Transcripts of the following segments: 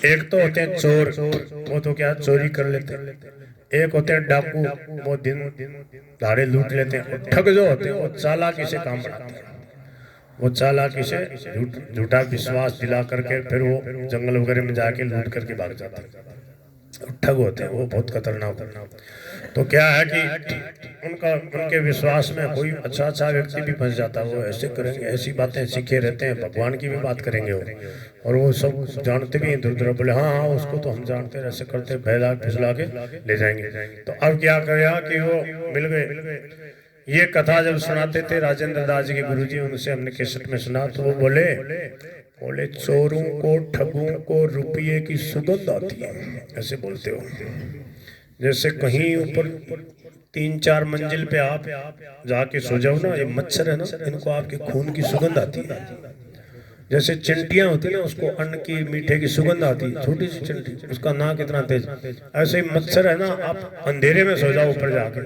एक तो होते हैं चोर, वो तो क्या चोरी कर लेते हैं। एक होते हैं डाकू, वो दिन दहाड़े लूट लेते हैं। ठग जो होते हैं वो चालाकी से काम बनाते हैं। वो चालाकी से झूठा विश्वास दिला करके फिर वो जंगल वगैरह में जाके लूट करके भाग जाते हैं। ठग होते हैं वो बहुत खतरनाक होते हैं। तो क्या है कि उनके विश्वास में कोई अच्छा अच्छा व्यक्ति भी फंस जाता है। वो ऐसे करेंगे, ऐसी बातें सीखे रहते हैं, भगवान की भी बात करेंगे वो, और वो सब जानते भी हैं। दूर दूर बोले हाँ हाँ उसको तो हम जानते हैं, ऐसे करते बहला फिसला के ले जाएंगे। तो अब क्या करेगा कि वो मिल गए। ये कथा जब सुनाते थे राजेंद्र दास जी के गुरुजी, उनसे हमने कैसेट में सुना, तो वो बोले चोरों को ठगों को रुपये की सुगंध आती है, ऐसे बोलते हो। जैसे कहीं ऊपर 3-4 मंजिल पे आप जाके सो जाओ ना, ये मच्छर है ना, इनको आपके खून की सुगंध आती है। जैसे चिंटियां होती है ना, उसको अन्न की मीठे की सुगंध आती है, छोटी सी चिंटी, उसका नाक इतना तेज। ऐसे ही मच्छर है ना, आप अंधेरे में सो जाओ ऊपर जाके,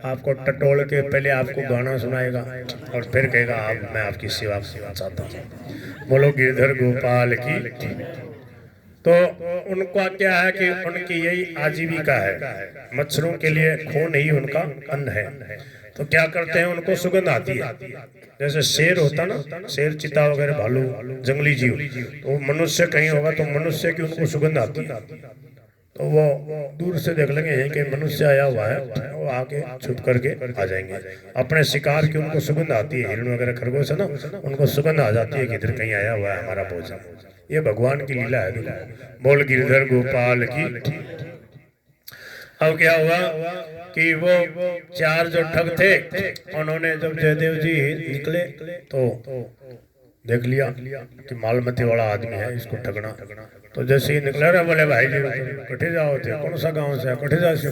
आपको टटोल के पहले आपको गाना सुनाएगा और फिर कहेगा आप मैं आपकी सेवा चाहता हूँ। बोलो गिरधर गोपाल की। तो उनका क्या है कि उनकी यही आजीविका है, मच्छरों के लिए खून ही उनका अन्न है। तो क्या करते हैं, उनको सुगंध आती है। जैसे शेर होता ना, शेर चीता वगैरह भालू जंगली जीव, तो मनुष्य कहीं होगा तो मनुष्य की उनको सुगंध आती है। तो वो दूर से देख लेंगे यहीं कहीं मनुष्य आया हुआ है, वो आके छुप करके आ जाएंगे। अपने शिकार की उनको सुगंध आती है, हिरण वगैरह खरगोश है ना, उनको सुगंध आ जाती है कि इधर कहीं आया हुआ है हमारा भोजन। ये भगवान की लीला है। बोल गिरधर गोपाल की। अब क्या हुआ कि वो 4 जो ठग थे, उन्होंने जब जयदेव जी निकले तो देख लिया कि मालमती वाला आदमी है, इसको ठगना। तो जैसे ही निकला रहा, बोले भाई जी कठे जाओ थे, कौन सा गांव से कठे जा सो?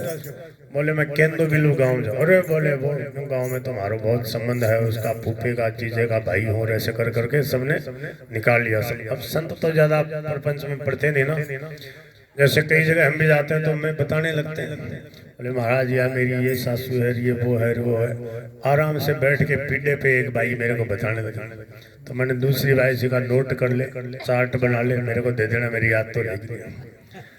बोले मैं केंदू बिल्लू गांव जाओ। अरे बोले वो गांव में तुम्हारा बहुत संबंध है, उसका फूफे का जीजे का भाई हो, ऐसे कर करके सबने निकाल लिया सब। अब संत तो ज्यादा प्रपंच में पढ़ते नहीं ना, जैसे कई जगह हम भी जाते हैं तो हमें बताने लगते हैं, बोले महाराज यार मेरी ये सासू है, ये वो है वो है। आराम से बैठ के पीढ़े पे एक भाई मेरे को बताने लगा, तो मैंने दूसरी भाई से कहा नोट कर ले, चार्ट बना ले, मेरे को दे देना, मेरी याद तो रहेगी।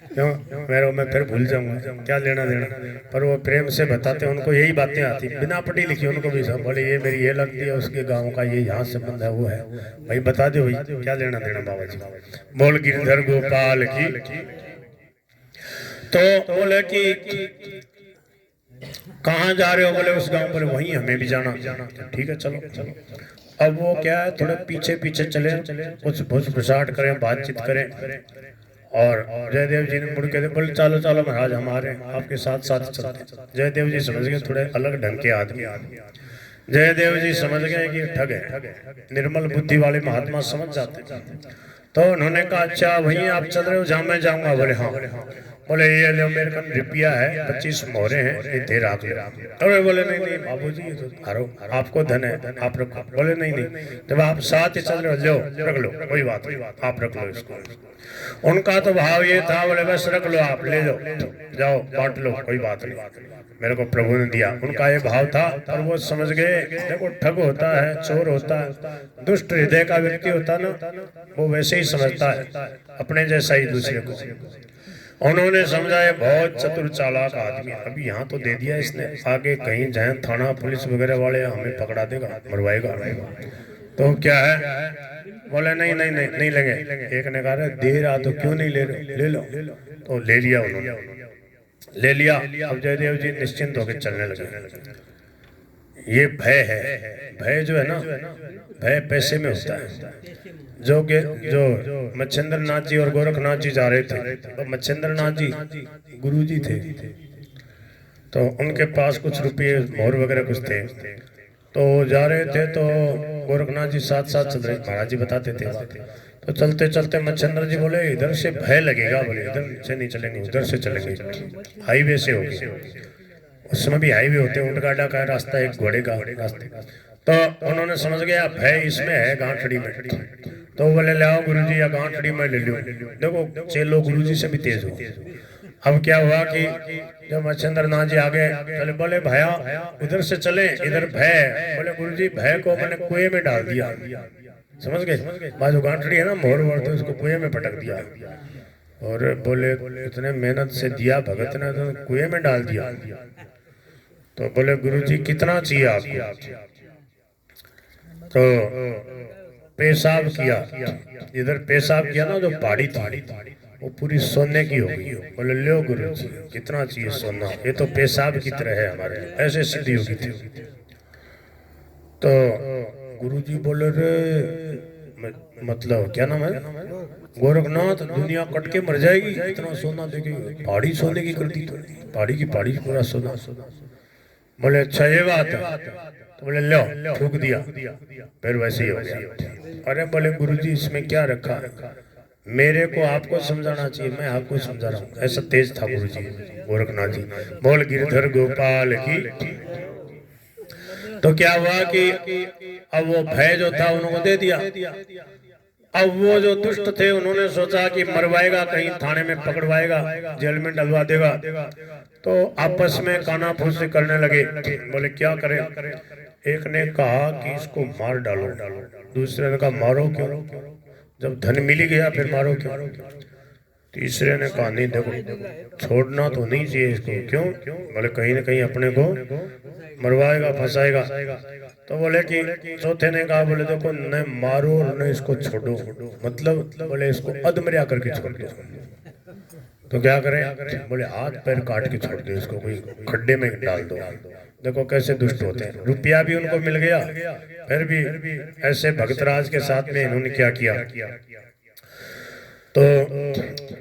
क्यों मेरे मैं फिर भूल जाऊंगा, क्या लेना देना। पर वो प्रेम से बताते हैं, उनको यही बातें आती, बिना पढ़ी लिखी उनको भी सब। बोले ये मेरी ये लगती है, उसके गाँव का ये यहाँ संबंध है, वो है भाई बता दो भाई, क्या लेना देना बाबा जी। बोल गिरधर गोपाल की। तो बोले कि कहाँ जा रहे हो? बोले उस गांव। बोले वहीं हमें भी जाना। ठीक है चलो चलो। अब वो क्या है, थोड़े पीछे पीछे चले, कुछ भूस भुसाट करें, बातचीत करें। और जयदेव जी ने मुड़ के बोले चलो चलो महाराज हमारे आपके साथ साथ चलते। जयदेव जी समझ गए थोड़े अलग ढंग के आदमी। जयदेव जी समझ गए कि ठग है, निर्मल बुद्धि वाले महात्मा समझ जाते। तो उन्होंने कहा अच्छा वहीं आप चल रहे हो जहाँ मैं जाऊंगा? बोले हाँ। बोले ये लो मेरे पास रुपया है, 25 मोहरे हैं, ये दे आप ले। अरे बोले नहीं नहीं बाबूजी ये तो हारो, आपको धन है आप रखो। बोले नहीं नहीं, जब आप साथ ही चल रहे हो लो रख लो, कोई बात नहीं, आप रख लो इसको। उनका तो भाव ये था, बोले बस रख लो, आप ले लो, जाओ बांट लो, कोई बात नहीं, मेरे को प्रभु ने दिया। उनका ये भाव था। और वो समझ गए देखो ठग होता है, चोर होता है, दुष्ट हृदय का व्यक्ति होता ना, वो वैसे ही समझता है अपने जैसा ही दूसरे को। उन्होंने समझा ये बहुत चतुर चालाक आदमी। अभी यहाँ तो दे दिया इसने, आगे कहीं जाए थाना पुलिस वगैरह वाले हमें पकड़ा देगा, मरवाएगा। तो क्या है, बोले नहीं नहीं नहीं नहीं लेंगे। एक ने कहा दे रहा तो क्यों नहीं ले रहे, ले लो। तो ले लिया उन्होंने, ले लिया। अब जयदेव जी निश्चिंत होकर चलने लगे। ये भय है, भय जो है ना, भय पैसे में होता है। जो मच्छिंद्र नाथ जी और गोरखनाथ जी जा रहे थे, तो मच्छिंद्र नाथ जी गुरु जी थे, तो उनके पास कुछ रुपये मोहर वगैरह कुछ थे, तो जा रहे थे। तो गोरखनाथ जी साथ साथ चल रहे, महाराज जी बताते थे। तो चलते चलते मच्छिंद्र जी बोले इधर से भय लगेगा, बोले इधर से नहीं चलेंगे, उधर से चलेंगे, हाईवे से होगी। उस समय भी हाईवे होते, ऊंटगाड़ा का रास्ता, एक घोड़े का रास्ता। तो उन्होंने समझ गया भय इसमें है गांठड़ी में। तो बोले ले आओ गुरु जी, या गांठड़ी में ले लो। देखो चेलो गुरु जी से भी तेज हो। अब क्या हुआ कि जब मच्छिंद्र नाथ जी आगे चले, बोले भैया उधर से चले, इधर भय। बोले गुरु जी भय को मैंने कुएं में डाल दिया, समझ गए, बाजू गांठड़ी है ना मोहर वोहर, तो उसको कुएं में पटक दिया। और बोले इतने मेहनत से दिया भगत ने तो कुएं में डाल दिया। तो बोले गुरुजी कितना चाहिए आपको? तो पेशाब किया, इधर पेशाब किया ना जो पहाड़ी थी वो पूरी सोने की हो गई। बोले लो गुरुजी कितना चाहिए सोना, ये तो पेशाब की तरह है हमारे लिए, ऐसे सिद्धि होगी थी। तो गुरुजी बोले रे मतलब क्या नाम है, गोरखनाथ दुनिया कट के मर जाएगी, इतना सोना देगी, पहाड़ी सोने की कर दी, पहाड़ी की पहाड़ी पूरा सोना। बोले अच्छा ये बात है। तो बोले लो थूक दिया, फिर वैसे ही हो गया। अरे बोले गुरुजी इसमें क्या रखा, मेरे को आपको समझाना चाहिए, मैं आपको समझा रहा हूँ। ऐसा तेज था गुरुजी गोरखनाथ जी। बोल गिरधर गोपाल की। तो क्या हुआ कि अब वो भय जो था उन्होंने दे दिया। अब वो जो दुष्ट थे उन्होंने सोचा कि मरवाएगा, कहीं थाने में पकड़वाएगा, जेल में डलवा देगा। तो आपस में कानाफूसी करने लगे। बोले क्या करें? एक ने कहा कि इसको मार डालो, दूसरे ने कहा मारो क्यों, जब धन मिल ही गया फिर मारो क्यों। तीसरे ने कहा नहीं देखो छोड़ना तो नहीं चाहिए इसको। क्यों? बोले कहीं ना कहीं अपने को मरवाएगा फंसाएगा। तो बोले कि चौथे ने कहा बोले देखो न मारो न इसको छोड़ो, मतलब बोले इसको अधमर्या करके छोड़ दो। तो क्या करें? बोले हाथ पैर काट के छोड़ दो इसको, कोई खड्डे में डाल दो। देखो कैसे दुष्ट होते हैं। रुपया भी उनको मिल गया, फिर भी ऐसे भक्तराज के साथ में इन्होंने क्या किया, तो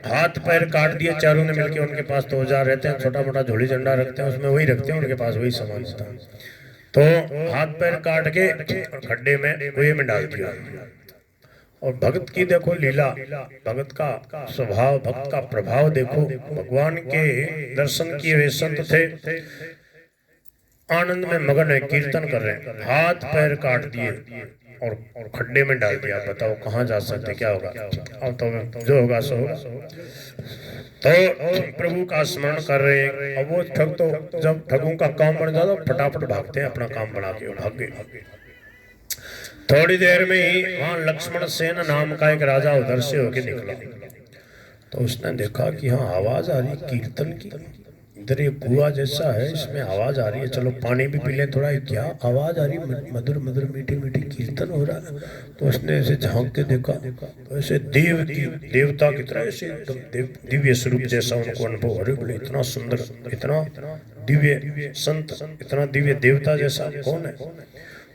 हाथ पैर काट दिए चारों ने मिलकर। उनके पास तो औजार रहते हैं, छोटा मोटा झोली झंडा रखते हैं, उसमें वही रखते हैं, उनके पास वही सामान होता है। तो हाथ पैर काट के खड्डे में कुएं में डाल दिया। और भक्त की देखो लीला, भक्त का स्वभाव, भक्त का प्रभाव देखो। भगवान के दर्शन किए वे संत थे, आनंद में मगन है, कीर्तन कर रहे हैं, हाथ पैर काट दिए और खड्डे में डाल दिया। बताओ कहाँ जा सकते, क्या होगा? अब तो जो होगा सो होगा। तो प्रभु का स्मरण कर रहे हैं। अब वो ठग तो जब ठगों का काम बन जाता फटाफट भागते हैं, अपना काम बना के भाग गए। थोड़ी देर में ही वहां लक्ष्मण सेन नाम का एक राजा उधर से होके निकला। तो उसने देखा कि हाँ आवाज आ रही कीर्तन की, इधर ये कुआ जैसा है, इसमें आवाज आ रही है, चलो पानी भी पी लें थोड़ा। क्या आवाज आ रही, मधुर मधुर मीठी मीठी कीर्तन हो रहा है। तो उसने ऐसे झांक के देखा, तो ऐसे देवता की तरह ऐसे एकदम दिव्य स्वरूप जैसा उनको अनुभव। अरे बोले इतना सुंदर, इतना दिव्य संत, इतना दिव्य देवता जैसा कौन है?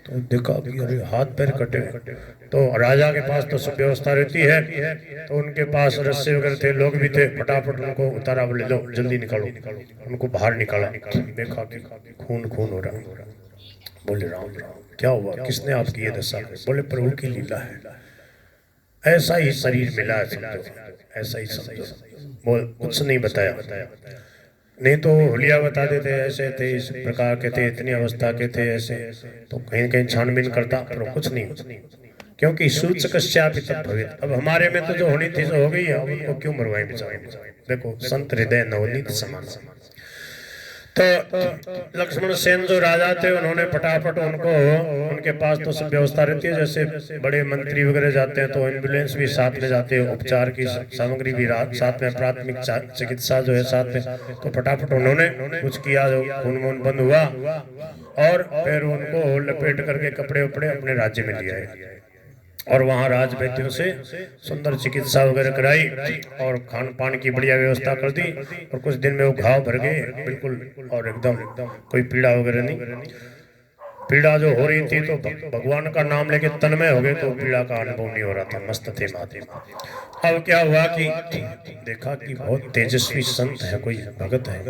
तो देखा कि अरे हाथ पैर कटे। तो राजा के पास तो सब व्यवस्था रहती है, तो उनके पास रस्से वगैरह थे, लोग भी थे, फटाफट उनको उतारा। बोले लो जल्दी निकालो, उनको बाहर निकाला। देखा कि खून खून हो रहा। बोले राम राम क्या हुआ, किसने आपकी ये दशा? बोले प्रभु की लीला है, ऐसा ही शरीर मिला है, समझो ऐसा ही समझो। बोल कुछ नहीं बताया, नहीं तो हुलिया बता देते ऐसे थे, इस प्रकार के थे, इतनी अवस्था के थे ऐसे, तो कहीं कहीं छानबीन करता, पर कुछ नहीं, क्योंकि सूचकश्चापि तद्भवेत्। अब हमारे में तो जो होनी थी जो हो गई है, अब उनको क्यों मरवाएं बेचारे। देखो संत हृदय नवनीत समान। तो लक्ष्मण सेन जो राजा थे उन्होंने फटाफट उनको, उनके पास तो सब व्यवस्था रहती है, जैसे बड़े मंत्री वगैरह जाते हैं तो एम्बुलेंस भी साथ में जाते हैं, उपचार की सामग्री भी साथ में, प्राथमिक चिकित्सा जो है साथ में। तो फटाफट उन्होंने कुछ किया, जो खून वून बंद हुआ और फिर उनको लपेट करके कपड़े उपड़े अपने राज्य में लिया है। और वहाँ राज वैद्यों से सुंदर चिकित्सा वगैरह कराई और खान पान की बढ़िया व्यवस्था कर दी। और कुछ दिन में वो घाव भर गए बिल्कुल, और एकदम कोई पीड़ा वगैरह नहीं। पीड़ा जो हो रही थी तो भगवान का नाम लेके तन्मय हो गए, तो पीड़ा का अनुभव नहीं हो रहा था, मस्त थे माते। अब क्या हुआ कि देखा कि बहुत तेजस्वी संत है, कोई भगत है।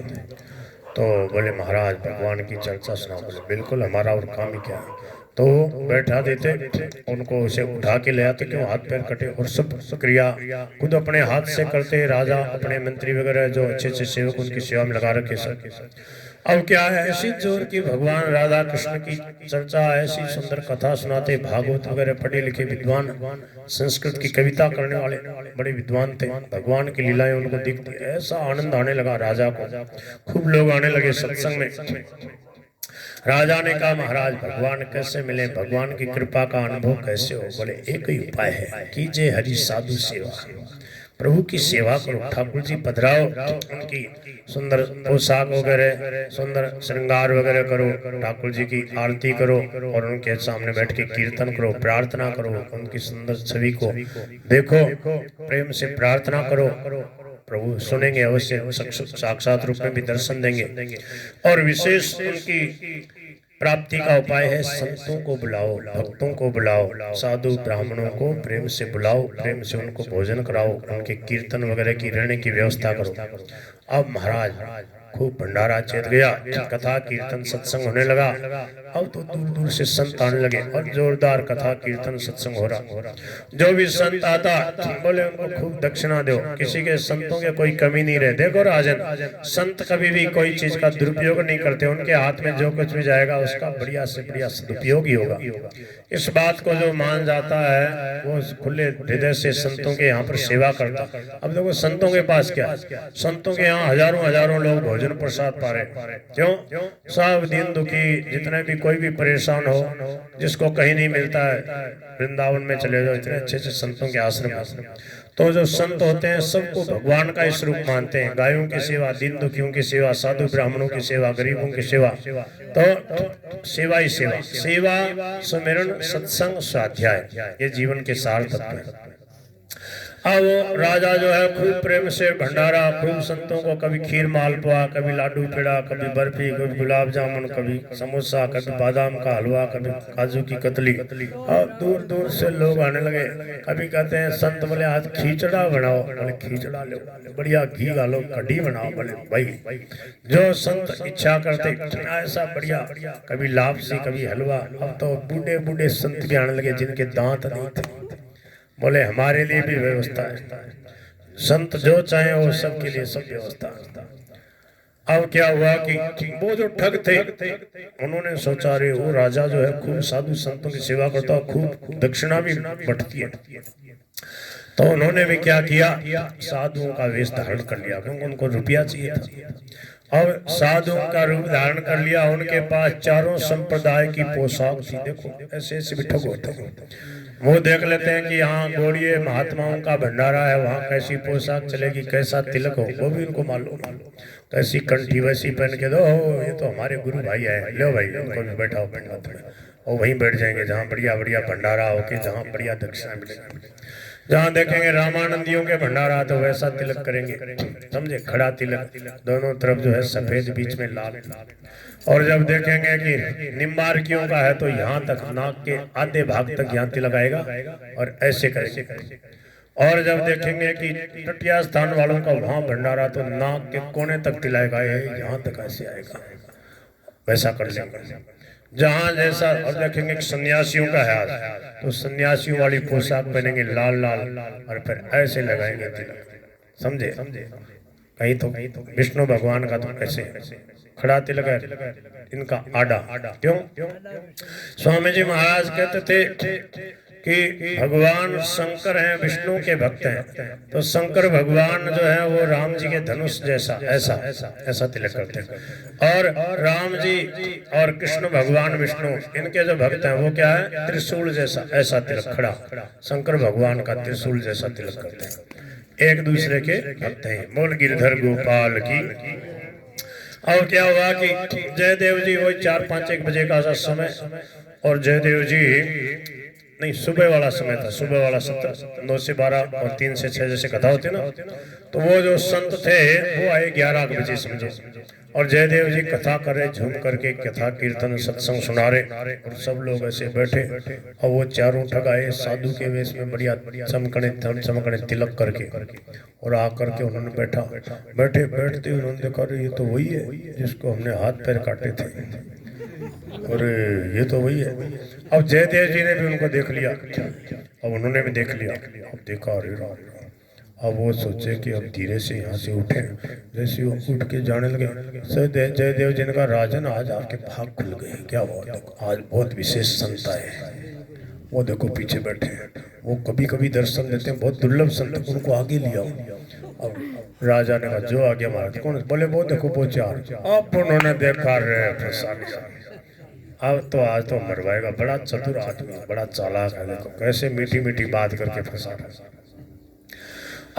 तो बोले महाराज भगवान की चर्चा सुनाओ। बोले बिल्कुल, हमारा और काम ही क्या है। तो बैठा देते, उनको उसे उठा के ले आते, क्यों हाथ पैर कटे, और सब क्रिया खुद अपने हाथ से करते। राजा अपने मंत्री वगैरह जो अच्छे अच्छे सेवक उनकी सेवा में लगा रखे सब। अब क्या है, ऐसी जोर की भगवान राधा कृष्ण की चर्चा, ऐसी सुंदर कथा सुनाते, भागवत वगैरह पढ़े लिखे विद्वान, संस्कृत की कविता करने वाले बड़े विद्वान थे। भगवान की लीलाएं उनको दिखती, ऐसा आनंद आने लगा राजा को, खूब लोग आने लगे सत्संग में। राजा ने कहा महाराज भगवान कैसे मिले, भगवान की कृपा का अनुभव कैसे हो? बोले एक ही उपाय है, कीजिए हरि साधु सेवा। प्रभु की सेवा करो। ठाकुर जी पधराओ, उनकी सुंदर पोशाक वगैरह, सुंदर श्रृंगार वगैरह करो, ठाकुर जी की आरती करो और उनके सामने बैठ के कीर्तन करो, प्रार्थना करो, उनकी सुंदर छवि को देखो, प्रेम से प्रार्थना करो। प्रभु सुनेंगे अवश्य, साक्षात रूप में भी दर्शन देंगे। और विशेष उनकी प्राप्ति का उपाय है, संतों को बुलाओ, भक्तों को बुलाओ, साधु ब्राह्मणों को प्रेम से बुलाओ, प्रेम से उनको भोजन कराओ, उनके कीर्तन वगैरह की रहने की व्यवस्था करो। अब महाराज खूब भंडारा चेत गया, कथा कीर्तन सत्संग होने लगा। अब तो दूर दूर से संत आने लगे और जोरदार कथा कीर्तन सत्संग हो रहा। जो भी संत आता बोले उनको खूब दक्षिणा दो, किसी के संतों के कोई कमी नहीं रहे। देखो राजन, संत कभी भी कोई चीज का दुरुपयोग नहीं करते, उनके हाथ में जो कुछ भी जाएगा उसका बढ़िया से बढ़िया सदुपयोग ही होगा। इस बात को जो मान जाता है वो खुले हृदय से संतों के यहाँ पर सेवा करता। अब देखो संतों के पास क्या, संतों के यहाँ हजारों हजारों लोग भोजन प्रसाद पा रहे। क्यों? सब दिन दुखी, जितने भी कोई भी परेशान हो, जिसको कहीं नहीं मिलता है, वृंदावन में चले जाओ, इतने अच्छे अच्छे संतों के आश्रम। तो जो संत होते हैं सबको भगवान का स्वरूप मानते हैं। गायों की सेवा, दिन दुखियों की सेवा, साधु ब्राह्मणों की सेवा, गरीबों की सेवा, तो सेवा ही सेवा, सेवा सुमिरन सत्संग स्वाध्याय, ये जीवन के सार तत्व है। अब राजा जो है खूब प्रेम से भंडारा, खूब संतों को कभी खीर मालपुआ, कभी लाडू पेड़ा, कभी बर्फी, कभी गुलाब जामुन, कभी समोसा, कभी बादाम का हलवा, कभी काजू की कतली। और दूर दूर से लोग आने लगे। कभी कहते हैं संत बोले आज खींचड़ा बनाओ, बोले खींचड़ा लो, बढ़िया घी डालो, कढ़ी बनाओ, बोले भाई जो संत इच्छा करते ऐसा बढ़िया, कभी लापसी, कभी हलवा। अब तो बूढ़े बूढ़े संत भी आने लगे जिनके दांत नहीं थे, बोले हमारे लिए भी व्यवस्था है, संत जो चाहे वो सबके लिए सब व्यवस्था। अब क्या हुआ कि वो जो ठग थे उन्होंने सोचा रे वो राजा जो है खूब साधु संतों की सेवा करता, खूब दक्षिणा भी बढ़ती है। तो उन्होंने भी क्या किया, साधुओं का वेश धारण कर लिया, क्योंकि उनको रुपया चाहिए था। अब साधुओं का रूप धारण कर लिया, उनके पास चारों संप्रदाय की पोशाक थी। देखो ऐसे ऐसे भी ठग होते हैं। वो देख लेते हैं कि यहाँ गौड़िए महात्माओं का भंडारा है, वहाँ कैसी पोशाक चलेगी, कैसा तिलक हो, वो भी उनको मालूम। कैसी कंठी वैसी पहन के दो, ये तो हमारे गुरु भाई है, लो भाई उनको भी बैठाओ पंडित में, और वहीं बैठ जाएंगे जहाँ बढ़िया बढ़िया भंडारा हो के, जहाँ बढ़िया दक्षिणा मिलेगी। जहाँ देखेंगे रामानंदियों के भंडारा तो वैसा तिलक करेंगे, समझे, खड़ा तिलक, दोनों तरफ जो है सफेद, बीच में लाल। और जब देखेंगे कि निम्बार्कियों का है तो यहाँ तक नाक के आधे भाग तक यहाँ तिलक आएगा और ऐसे करेंगे। और जब देखेंगे कि तटिया स्थान वालों का वहाँ भंडारा तो नाक के कोने तक तिलाएगा, यहाँ तक ऐसे आएगा, वैसा कर लेंगे जहाँ जैसा। और देखेंगे कि सन्यासियों का है तो सन्यासियों वाली पोशाक पहनेंगे लाल लाल, और फिर ऐसे लगाएंगे तिलक, समझे। कहीं तो विष्णु भगवान का तो ऐसे खड़ा तिलक है, इनका आडा। क्यों? स्वामी जी महाराज कहते थे कि भगवान शंकर हैं, विष्णु के भक्त हैं, तो शंकर भगवान जो है वो राम जी के धनुष जैसा ऐसा ऐसा तिलक करते हैं। और राम जी और कृष्ण भगवान विष्णु, इनके जो भक्त हैं वो क्या है, त्रिशूल जैसा ऐसा तिलक खड़ा, शंकर भगवान का त्रिशूल जैसा तिलक करते हैं, एक दूसरे के भक्त हैं। बोल गिरधर गोपाल की। और क्या हुआ कि जयदेव जी वही 4-5-1 बजे का समय, और जयदेव जी नहीं, सुबह वाला समय था, सुबह वाला सत्र 9 से 12 और 3 से 6 जैसे कथा होती ना, तो वो जो संत थे वो आए 11 बजे समझो, और जयदेव जी कथा कर रहे, झूम करके कथा कीर्तन सत्संग सुना रहे, और सब लोग ऐसे बैठे, और वो चारों ठग आए साधु के वेश में, बढ़िया चमकने तिलक करके, और आकर के उन्होंने बैठे बैठते उन्होंने देखा ये तो वही है जिसको हमने हाथ पैर काटे थे, और ये तो वही है। अब जयदेव जी ने भी उनको देख लिया, अब उन्होंने भी देख लिया, अब देखा अरे राम। अब वो सोचे कि अब धीरे से यहाँ से उठे, जैसे वो उठ के जाने लगे, जयदेव जी ने कहा राजन आज आपके भाग खुल गए, क्या बात है, आज बहुत विशेष संत आए, वो देखो पीछे बैठे हैं, वो कभी कभी दर्शन देते हैं, बहुत दुर्लभ संत, उनको आगे लिया। अब राजा ने कहा जो आगे महाराज, कौन? बोले वो देखो वो 4। अब उन्होंने देखा रे प्रसाद, अब तो आज तो मरवाएगा, बड़ा चतुर आदमी, बड़ा चालाक है, देखो कैसे मीठी मीठी बात करके फंसा।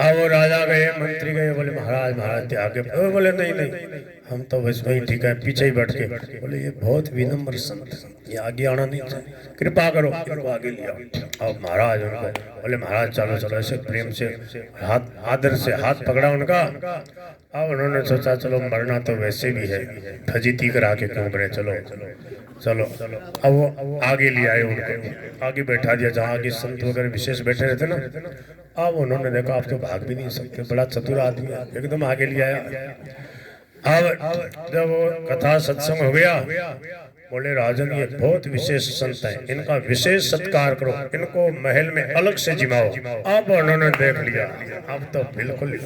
अब वो राजा गए, मंत्री गए, बोले महाराज महाराज आगे। वो बोले नहीं नहीं, हम तो बस वही ठीक है, पीछे ही बैठ के। बोले ये बहुत विनम्र संत, ये आगे आना नहीं चाहिए, कृपा करो इनको आगे लिया। अब महाराज उनको बोले महाराज चलो चलो, ऐसे प्रेम से हाथ आदर से हाथ पकड़ा उनका। अब उन्होंने सोचा चलो मरना तो वैसे भी है, फजीती करा के क्यों करे, चलो चलो। अब वो आगे ले आए, उनको आगे बैठा दिया जहाँ आगे संत वगैरह विशेष बैठे रहते ना। अब उन्होंने देखा आप तो भाग भी नहीं सकते, बड़ा चतुर आदमी है, एकदम आगे ले आया। अब जब वो कथा सत्संग हो गया, बोले राजन ये बहुत विशेष संत है, इनका विशेष सत्कार करो, इनको महल में अलग से जिमाओ। अब उन्होंने देख लिया, अब तो बिल्कुल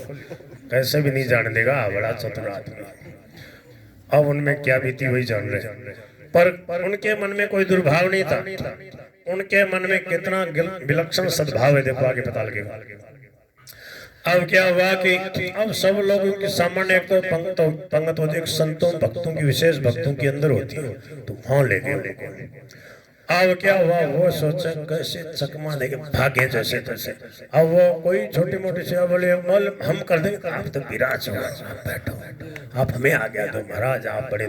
कैसे भी नहीं जाने देगा, बड़ा चतुर आदमी। अब उनमें क्या बीती वही जान रहे, पर उनके मन में कोई दुर्भाव नहीं था, उनके मन में कितना विलक्षण सद्भाव है, देखो आगे पता लगेगा। अब क्या हुआ कि अब सब लोगों के सामान्य एक तो पंगत होती है, संतों भक्तों की विशेष भक्तों के अंदर होती है, तो वहां ले गए। अब क्या हुआ, वो सोचा कैसे चकमा देके भागे जैसे तैसे। अब वो कोई छोटी मोटी सेवा बोले हम कर देंगे, आप तो विराज हो, आप बैठो, आप हमें आ गया तो महाराज आप बड़े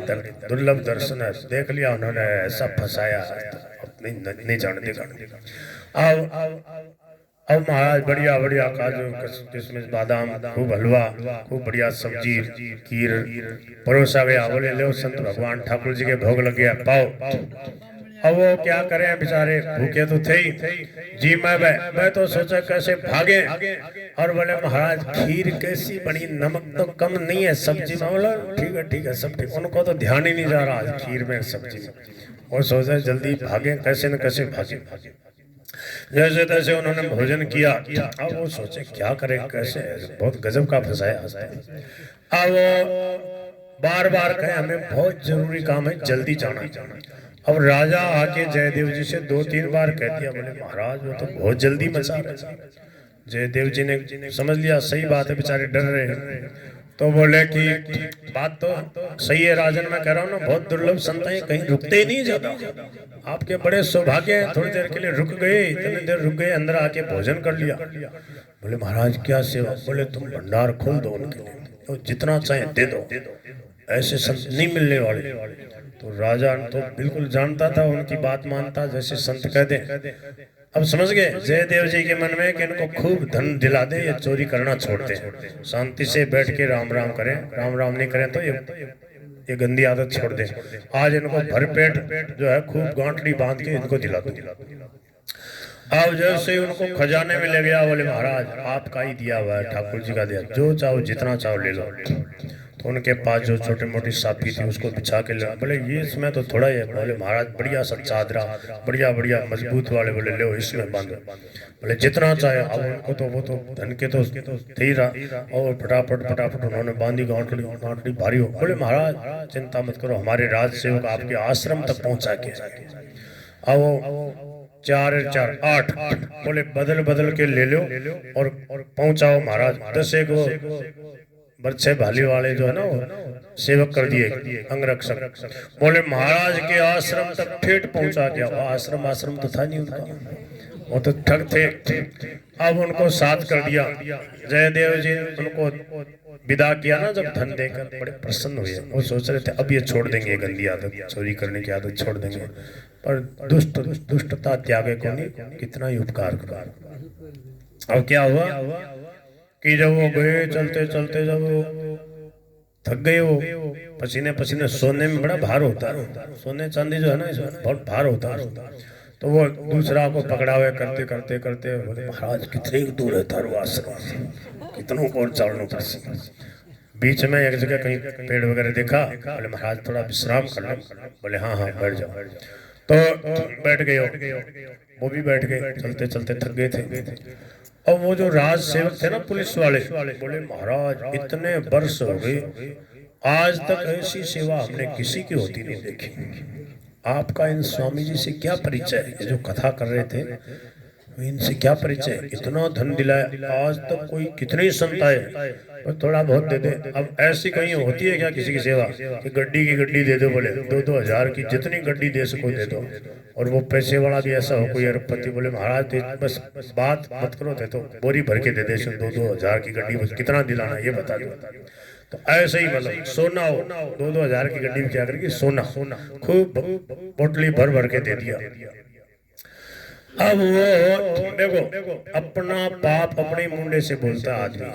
दुर्लभ दर्शन है, देख लिया उन्होंने ऐसा फंसाया, नहीं जानते। अब महाराज बढ़िया बढ़िया काजू किशमिश बादाम, खूब हलवा, खूब बढ़िया सब्जी खीर परोसा गया। बोले लो संत भगवान ठाकुर जी के भोग लग गया, पाओ। अब वो क्या करें बेचारे, भूखे तो थे ही जी। मैं तो सोचा कैसे भागे, और बोले महाराज खीर कैसी बनी, नमक तो कम नहीं है सब्जी में। बोला ठीक है सब ठीक। उनको तो ध्यान ही नहीं जा रहा खीर में सब्जी में, और सोचा जल्दी भागे, कैसे न कैसे भागे। जैसे तैसे उन्होंने भोजन किया। अब वो सोचे क्या करें कैसे, बहुत गजब का फंसाया। अब वो बार बार कहे हमें बहुत जरूरी काम है, जल्दी जाना। अब राजा आके जयदेव जी से 2-3 बार कह दिया। बोले महाराज वो तो बहुत जल्दी मचा रहे। जयदेव जी ने समझ लिया सही बात है, बेचारे डर रहे हैं। तो बोले कि बात तो सही है राजन, मैं कह रहा हूँ ना बहुत दुर्लभ संत है, कहीं रुकते ही नहीं ज्यादा। आपके बड़े सौभाग्य हैं, थोड़ी देर के लिए रुक गए, इतनी देर रुक गए, अंदर आके भोजन कर लिया। बोले महाराज क्या सेवा। बोले तुम भंडार खोल दो उनके लिए, तो जितना चाहे दे दो, ऐसे संत नहीं मिलने वाले। तो राजा तो बिल्कुल जानता था, उनकी बात मानता, जैसे संत कह दे। अब समझ गए जयदेव जी के मन में कि इनको खूब धन दिला दे, ये चोरी करना छोड़ दे, शांति से बैठ के राम राम करें। राम राम नहीं करें तो ये गंदी आदत छोड़ दे। आज इनको भरपेट जो है खूब गांठड़ी बांध के इनको दिला दो। अब जैसे उनको खजाने में ले गया, बोले महाराज आपका ही दिया हुआ है, ठाकुर जी का दिया, जो चाहो जितना चाहो ले लो। तो उनके पास जो छोटी मोटी साफी थी उसको बिछा के ले। बोले ये इसमें तो थोड़ा ही है। बोले महाराज बढ़िया सा चादरा, बढ़िया बढ़िया मजबूत वाले, बोले ले इसमें बांधो। बोले जितना चाहे। अब उनको तो वो तो धन के तो थे ही रहा, और फटाफट उन्होंने बांधी गांठड़ी भारी हो। बोले महाराज चिंता मत करो, हमारे राज सेवक आपके आश्रम तक पहुंचा के। अब 4 8 बोले बदल के ले लो और पहुंचाओ महाराज। 10 एक बच्चे भाली वाले जो है ना वो सेवक कर दिए, अंगरक्षक। बोले महाराज के आश्रम तक ठेठ पहुंचा गया। आश्रम तो था नहीं उनका, वो तो ठग थे। अब उनको साथ कर दिया। जयदेव जी उनको विदा किया ना जब धन देकर, बड़े प्रसन्न हुए। वो सोच रहे थे अब ये छोड़ देंगे, गंदी आदत चोरी करने की आदत छोड़ देंगे, पर दुष्टता त्यागे को नहीं, कितना ही उपकार करा। अब क्या हुआ कि जब वो गए चलते जब वो थक गए, वो पसीने सोने में बड़ा भार होता है, सोने चांदी जो है ना इसमें बहुत भार होता है। तो वो दूसरा को पकड़ा हुए करते बोले महाराज कितने दूर है तारू आश्रम, कितनों को चढ़ना पड़ता। बीच में एक जगह कहीं पेड़ वगैरह देखा, बोले महाराज थोड़ा विश्राम कर लो। बोले हाँ बैठ जाओ। तो बैठ गए, वो भी बैठ गए, चलते थक गए थे। और वो जो राज सेवक थे ना पुलिस वाले, बोले महाराज इतने वर्ष हो गए, आज तक ऐसी सेवा हमने किसी की होती नहीं देखी। आपका इन स्वामी जी से क्या परिचय है? जो कथा कर रहे थे इनसे क्या परिचय, इतना धन दिलाया, आज तक कोई कितने ही संत आए और थोड़ा बहुत दे दे। अब ऐसी कहीं होती है क्या किसी की सेवा कि गड्डी की गड्डी दे दो, बोले 2-2 हज़ार की जितनी गड्डी दे सको दे दो। और वो पैसे वाला भी ऐसा हो कोई अरबपति, बोले महाराज बस बात मत करो, दे तो बोरी भर के दे दे, 2-2 हज़ार की गड्डी, बस कितना दिलाना ये बता दो। तो ऐसे ही मतलब सोना हो, 2-2 हज़ार की गड्डी में क्या करेगी, सोना खूब पोटली भर भर के दे दिया। अब वो देखो अपना पाप अपने मुंडे से बोलता आदमी।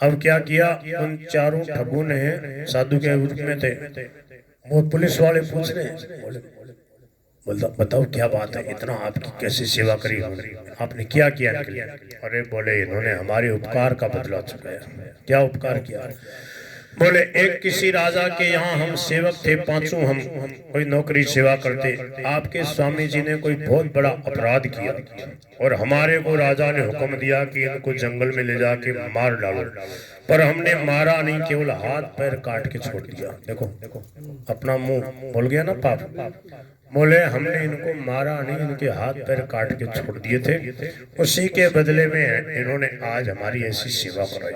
अब क्या किया, उन चारों ठगों ने साधु के रूप में थे, वो पुलिस वाले पूछ रहे, बोलता बताओ क्या बात है, इतना आपकी कैसी सेवा करी, आपने क्या किया? अरे बोले इन्होंने हमारे उपकार का बदला चुकाया। क्या उपकार किया? बोले एक किसी राजा के यहाँ हम सेवक थे, पांचों हम कोई नौकरी सेवा करते, आपके स्वामी जी ने कोई बहुत बड़ा अपराध किया और हमारे को राजा ने हुक्म दिया कि इनको जंगल में ले जाके मार डालो, पर हमने मारा नहीं, केवल हाथ पैर काट के छोड़ दिया। देखो अपना मुंह बोल गया ना पाप। बोले हमने इनको मारा नहीं, इनके हाथ पैर काट के छोड़ दिए थे, उसी के बदले में इन्होंने आज हमारी ऐसी सेवा कराई।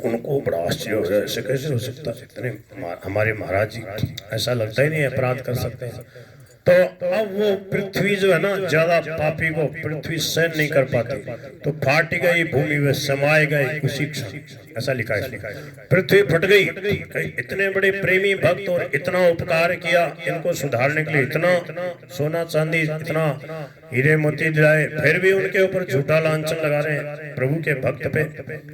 उनको बड़ा आश्चर्य हो गया, ऐसे कैसे हो सकता है, इतने हमारे महाराज जी ऐसा लगता ही नहीं अपराध कर सकते हैं। तो अब वो पृथ्वी जो है ना, ज्यादा पापी को पृथ्वी सहन नहीं कर पाती, तो फाट गई भूमि में समाये गए उसी क्षण, ऐसा लिखा है। पृथ्वी फट गई, इतने बड़े प्रेमी भक्त और इतना उपकार किया, इनको सुधारने के लिए इतना सोना चांदी, इतना हीरे मोती दिलाए, फिर भी उनके ऊपर झूठा लांछन लगा रहे हैं प्रभु के भक्त पे,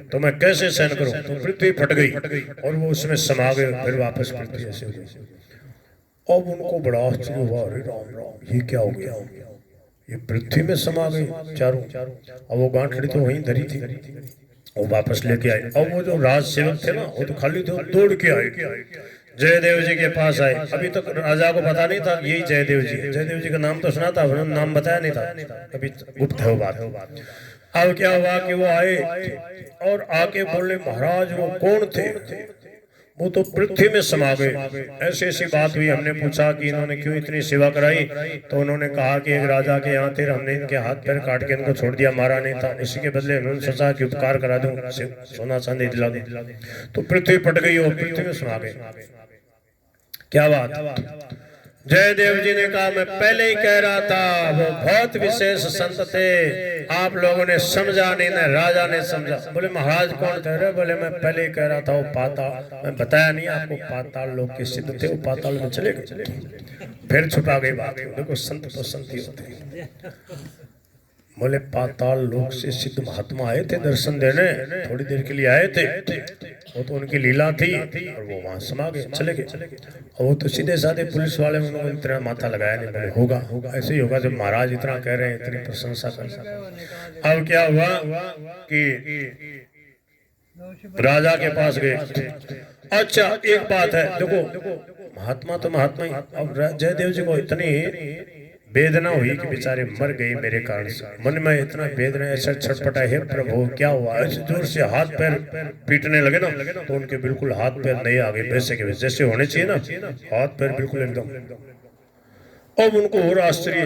तो मैं कैसे सहन करूं? तो पृथ्वी फट गई और वो उसमें समा गए, फिर वापस पृथ्वी ऐसे हो गई। अब उनको बड़ा आश्चर्य हुआ, अरे राम राम ये क्या हो गया, ये पृथ्वी में समा गए चारों। अब वो गांठड़ी तो वहीं धरी थी, वो वापस लेके आए। अब वो जो राज सेवक थे ना, वो तो खाली थे, दौड़ के आए, जयदेव जी के पास आए। अभी तक राजा को पता नहीं था यही जयदेव जी, जयदेव जी का नाम तो सुना था, उन्होंने नाम बताया नहीं था, अभी गुप्त है वो बात। अब क्या हुआ कि वो आए और आके बोले महाराज वो कौन थे? वो तो पृथ्वी में समा गए। ऐसी ऐसी बात हुई, हमने पूछा कि इन्होंने क्यों इतनी सेवा कराई, तो उन्होंने कहा कि एक राजा के यहाँ थे, हमने इनके हाथ पैर काट के इनको छोड़ दिया, मारा नहीं था, इसी के बदले उन्होंने सोचा कि उपकार करा दूं, सोना चांदी दिला दूं, तो पृथ्वी फट गई और पृथ्वी में समा गए। क्या बात? जयदेव जी ने कहा मैं पहले ही कह रहा था, वो बहुत विशेष संत थे, आप लोगों ने समझा नहीं, ना राजा ने समझा। बोले महाराज कौन थे? रे बोले मैं पहले ही कह रहा था, वो पाताल, मैं बताया नहीं आपको, पाताल लोग के सिद्ध थे, वो पाताल में चले गए, फिर छुपा गई बात। देखो संत तो संत ही होते हैं। बोले पाताल लोक से सिद्ध महात्मा आए थे दर्शन देने, थोड़ी देर के लिए आए थे, वो तो उनकी लीला थी और वो वहां समा गए, चले गए। और वो तो सीधे साधे पुलिस वाले, उन्होंने इतना माथा लगाया नहीं, बोले होगा होगा ऐसे ही होगा, जब महाराज इतना कह रहे हैं, इतनी प्रशंसा कर। अब क्या हुआ कि राजा के पास गए। अच्छा एक बात है, देखो महात्मा तो महात्मा ही, अब जयदेव जी को इतनी वेदना हुई कि बेचारे मर गए मेरे कारण से, मन में इतना वेदना, ऐसा छटपटा है प्रभु क्या हुआ, ऐसे जोर से हाथ पैर पीटने लगे ना, तो उनके बिल्कुल हाथ पैर नहीं आ गए वैसे के वैसे, जैसे होने चाहिए ना, हाथ पैर बिल्कुल एकदम। अब उनको और आश्चर्य,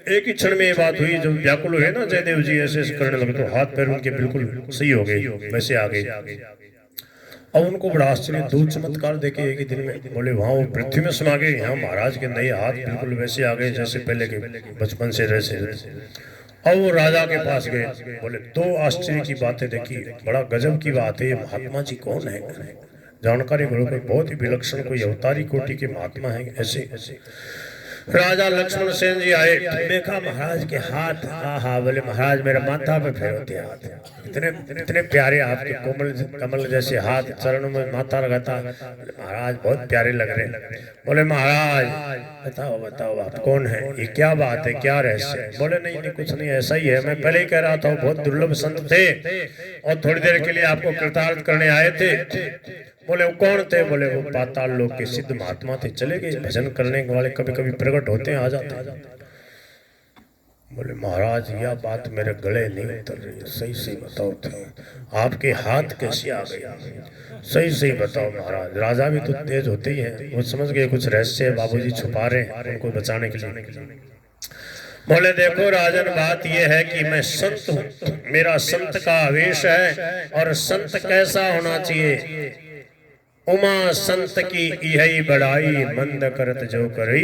एक ही क्षण में ये बात हुई, जब व्याकुल हुए ना जयदेव जी ऐसे करने लगे, तो हाथ पैर उनके बिल्कुल सही हो गए, वैसे आ गए। अब उनको बड़ा आश्चर्य, दो चमत्कार देखे एक ही दिन में। बोले वहां वो पृथ्वी में समा गए, यहाँ महाराज के नए हाथ बिल्कुल वैसे आ गए जैसे पहले के बचपन से रहे। अब वो राजा के पास गए, बोले दो आश्चर्य की बातें देखी, बड़ा गजब की बात है, ये महात्मा जी कौन है? जानकारी बहुत ही विलक्षण, कोई अवतारी कोटि के महात्मा है ऐसे। राजा लक्ष्मण सेन जी आए, देखा महाराज के हाथ, हाँ बोले महाराज मेरा माथा पे फेरते हाथ, इतने इतने प्यारे आपके कोमल कमल जैसे हाथ, चरणों में माथा लगाता, महाराज बहुत प्यारे लग रहे। बोले महाराज बताओ बताओ आप कौन है, ये क्या बात है, क्या रहस्य? बोले नहीं नहीं कुछ नहीं, ऐसा ही है, मैं पहले ही कह रहा था बहुत दुर्लभ संत थे और थोड़ी देर के लिए आपको कृतार्थ करने आए थे। बोले वो कौन थे? बोले वो पाताल लोक के सिद्ध महात्मा थे, चले गए, भजन करने वाले कभी कभी प्रकट होते हैं, आ जाते हैं। बोले महाराज यह बात मेरे गले नहीं उतर रही, सही सही बताओ थे आपके हाथ कैसे आ गए, सही सही बताओ महाराज। राजा भी तो तेज होते ही हैं, वो समझ गए कुछ रहस्य बाबूजी छुपा रहे हैं उनको बचाने के लिए। बोले देखो राजन, बात यह है कि मैं संत हूँ, मेरा संत का आवेश है। और संत कैसा होना चाहिए? उमा संत की यही बड़ाई, मंद करत जो करे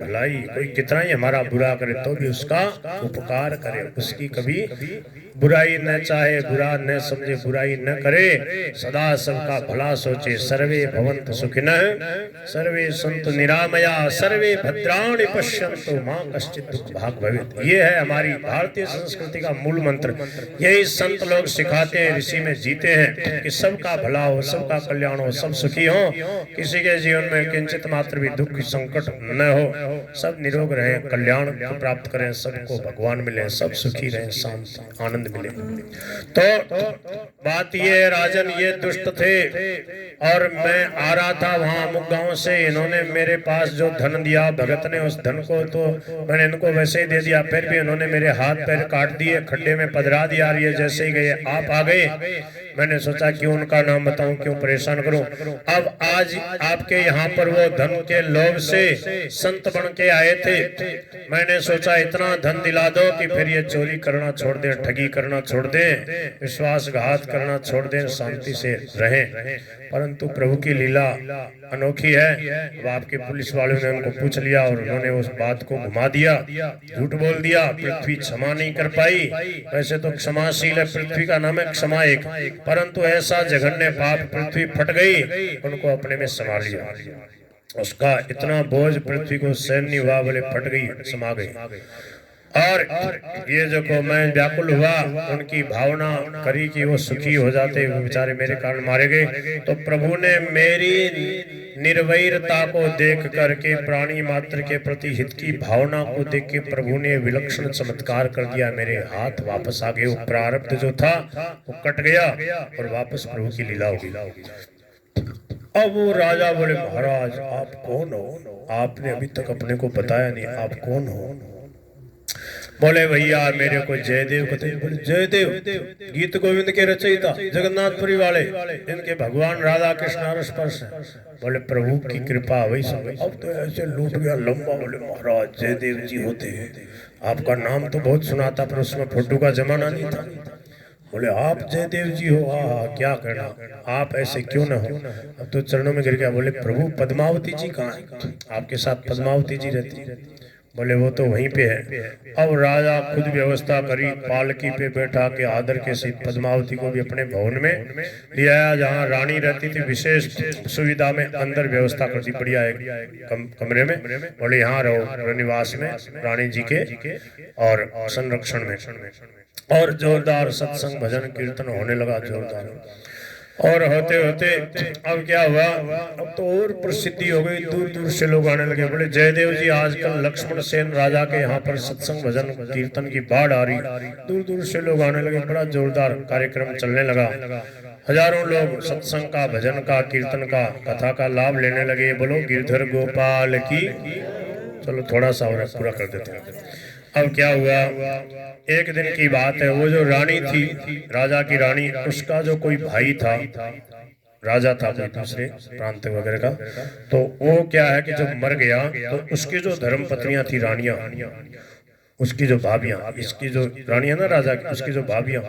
भलाई। कोई कितना ही हमारा बुरा करे तो भी उसका उपकार करे, उसकी कभी बुराई न चाहे, बुरा न समझे, बुराई न करे, सदा सबका भला सोचे। सर्वे भवन्तु सुखिनः, सर्वे सन्तु निरामया, सर्वे भद्राणि पश्यन्तु मां कश्चित् दुःखभाग् भवेत्। ये है हमारी भारतीय संस्कृति का मूल मंत्र। यही संत लोग सिखाते हैं, ऋषि में जीते हैं कि सबका भला हो, सबका कल्याण हो, सब सुखी हो, किसी के जीवन में किंचित मात्र भी दुख संकट न हो, सब निरोग रहे, कल्याण प्राप्त करें, सबको भगवान मिले, सब सुखी रहे, शांति आनंद मिले। तो बात ये राजन, ये दुष्ट थे और मैं आ रहा था वहां अमुक गांव से, इन्होंने मेरे पास जो धन दिया भगत ने, उस धन को तो मैंने इनको वैसे ही दे दिया, फिर भी इन्होंने मेरे हाथ पैर काट दिए, खड्डे में पधरा दिया। ये जैसे ही गए आप आ गए, मैंने सोचा क्यों उनका नाम बताऊं, क्यों परेशान करूं। अब आज आपके यहाँ पर वो धन के लोभ से संत बन के आए थे, मैंने सोचा इतना धन दिला दो कि फिर ये चोरी करना छोड़ दें, ठगी करना छोड़ दें, विश्वासघात करना छोड़ दें, शांति से रहें। परंतु प्रभु की लीला अनोखी है। अब आपके पुलिस वालों ने उनको पूछ लिया और उन्होंने उस बात को घुमा दिया, झूठ बोल दिया। पृथ्वी क्षमा नहीं कर पाई। वैसे तो क्षमाशील है, पृथ्वी का नाम है क्षमा एक, परंतु ऐसा जघन्य पाप पृथ्वी फट गई, उनको अपने में समा लिया। उसका इतना बोझ पृथ्वी को सहन नहीं हुआ, बोले फट गई, समा गई। और ये जो को मैं व्याकुल हुआ, उनकी भावना करी कि वो सुखी हो जाते, वो बेचारे मेरे कारण मारे गए। तो प्रभु ने मेरी निर्वैरता को देख करके, प्राणी मात्र के प्रति हित की भावना को देख के प्रभु ने विलक्षण चमत्कार कर दिया। मेरे हाथ वापस आ गए, वो प्रारब्ध जो था वो कट गया और वापस प्रभु की लीला हो गई। अब वो राजा बोले, महाराज आप कौन हो? आपने अभी तक अपने को बताया नहीं, आप कौन हो? बोले भैया मेरे को जयदेव कहते हैं। बोले जयदेव गीत गोविंद के रचयिता, जगन्नाथपुरी वाले, इनके भगवान राधा कृष्ण रस स्पर्श है। बोले प्रभु की कृपा वही सब। अब तो ऐसे लूट गया लंबा। बोले महाराज जयदेव जी होते हैं, आपका नाम तो बहुत सुना था, पर उसमें फोटो का जमाना नहीं था। बोले आप जयदेव जी हो? हाँ, क्या करना, आप ऐसे क्यों न हो। अब तो चरणों में गिर गया। बोले प्रभु पद्मावती जी कहाँ है? आपके साथ पद्मावती जी रहती। बोले वो तो वहीं पे है। अब राजा खुद व्यवस्था करी, पालकी पे बैठा के आदर के साथ पद्मावती को भी अपने भवन में ले आया, जहाँ रानी रहती थी। विशेष सुविधा में अंदर व्यवस्था कर दी, बढ़िया एक कमरे में। बोले यहाँ रहो निवास में रानी जी के और संरक्षण में। और जोरदार सत्संग भजन कीर्तन होने लगा जोरदार। और होते होते अब क्या हुआ, अब तो और प्रसिद्धि हो गई, दूर दूर से लोग आने लगे। बोले जयदेव जी आजकल लक्ष्मण सेन राजा के यहाँ पर सत्संग भजन कीर्तन की बाढ़ आ रही, दूर दूर से लोग आने लगे। बड़ा जोरदार कार्यक्रम चलने लगा। हजारों लोग सत्संग का, भजन का, कीर्तन का, कथा का लाभ लेने लगे। बोलो गिरधर गोपाल की। चलो थोड़ा सा और पूरा कर देते हैं। अब क्या हुआ, एक दिन की बात है, वो जो रानी थी, राजा की रानी, उसका जो कोई भाई था, राजा था कोई दूसरे प्रांत वगैरह का, तो वो क्या है कि जब मर गया तो उसकी जो धर्म पत्नियां थी, रानियां, उसकी जो भाभियां, इसकी जो रानियां ना राजा की, उसकी जो भाभियां,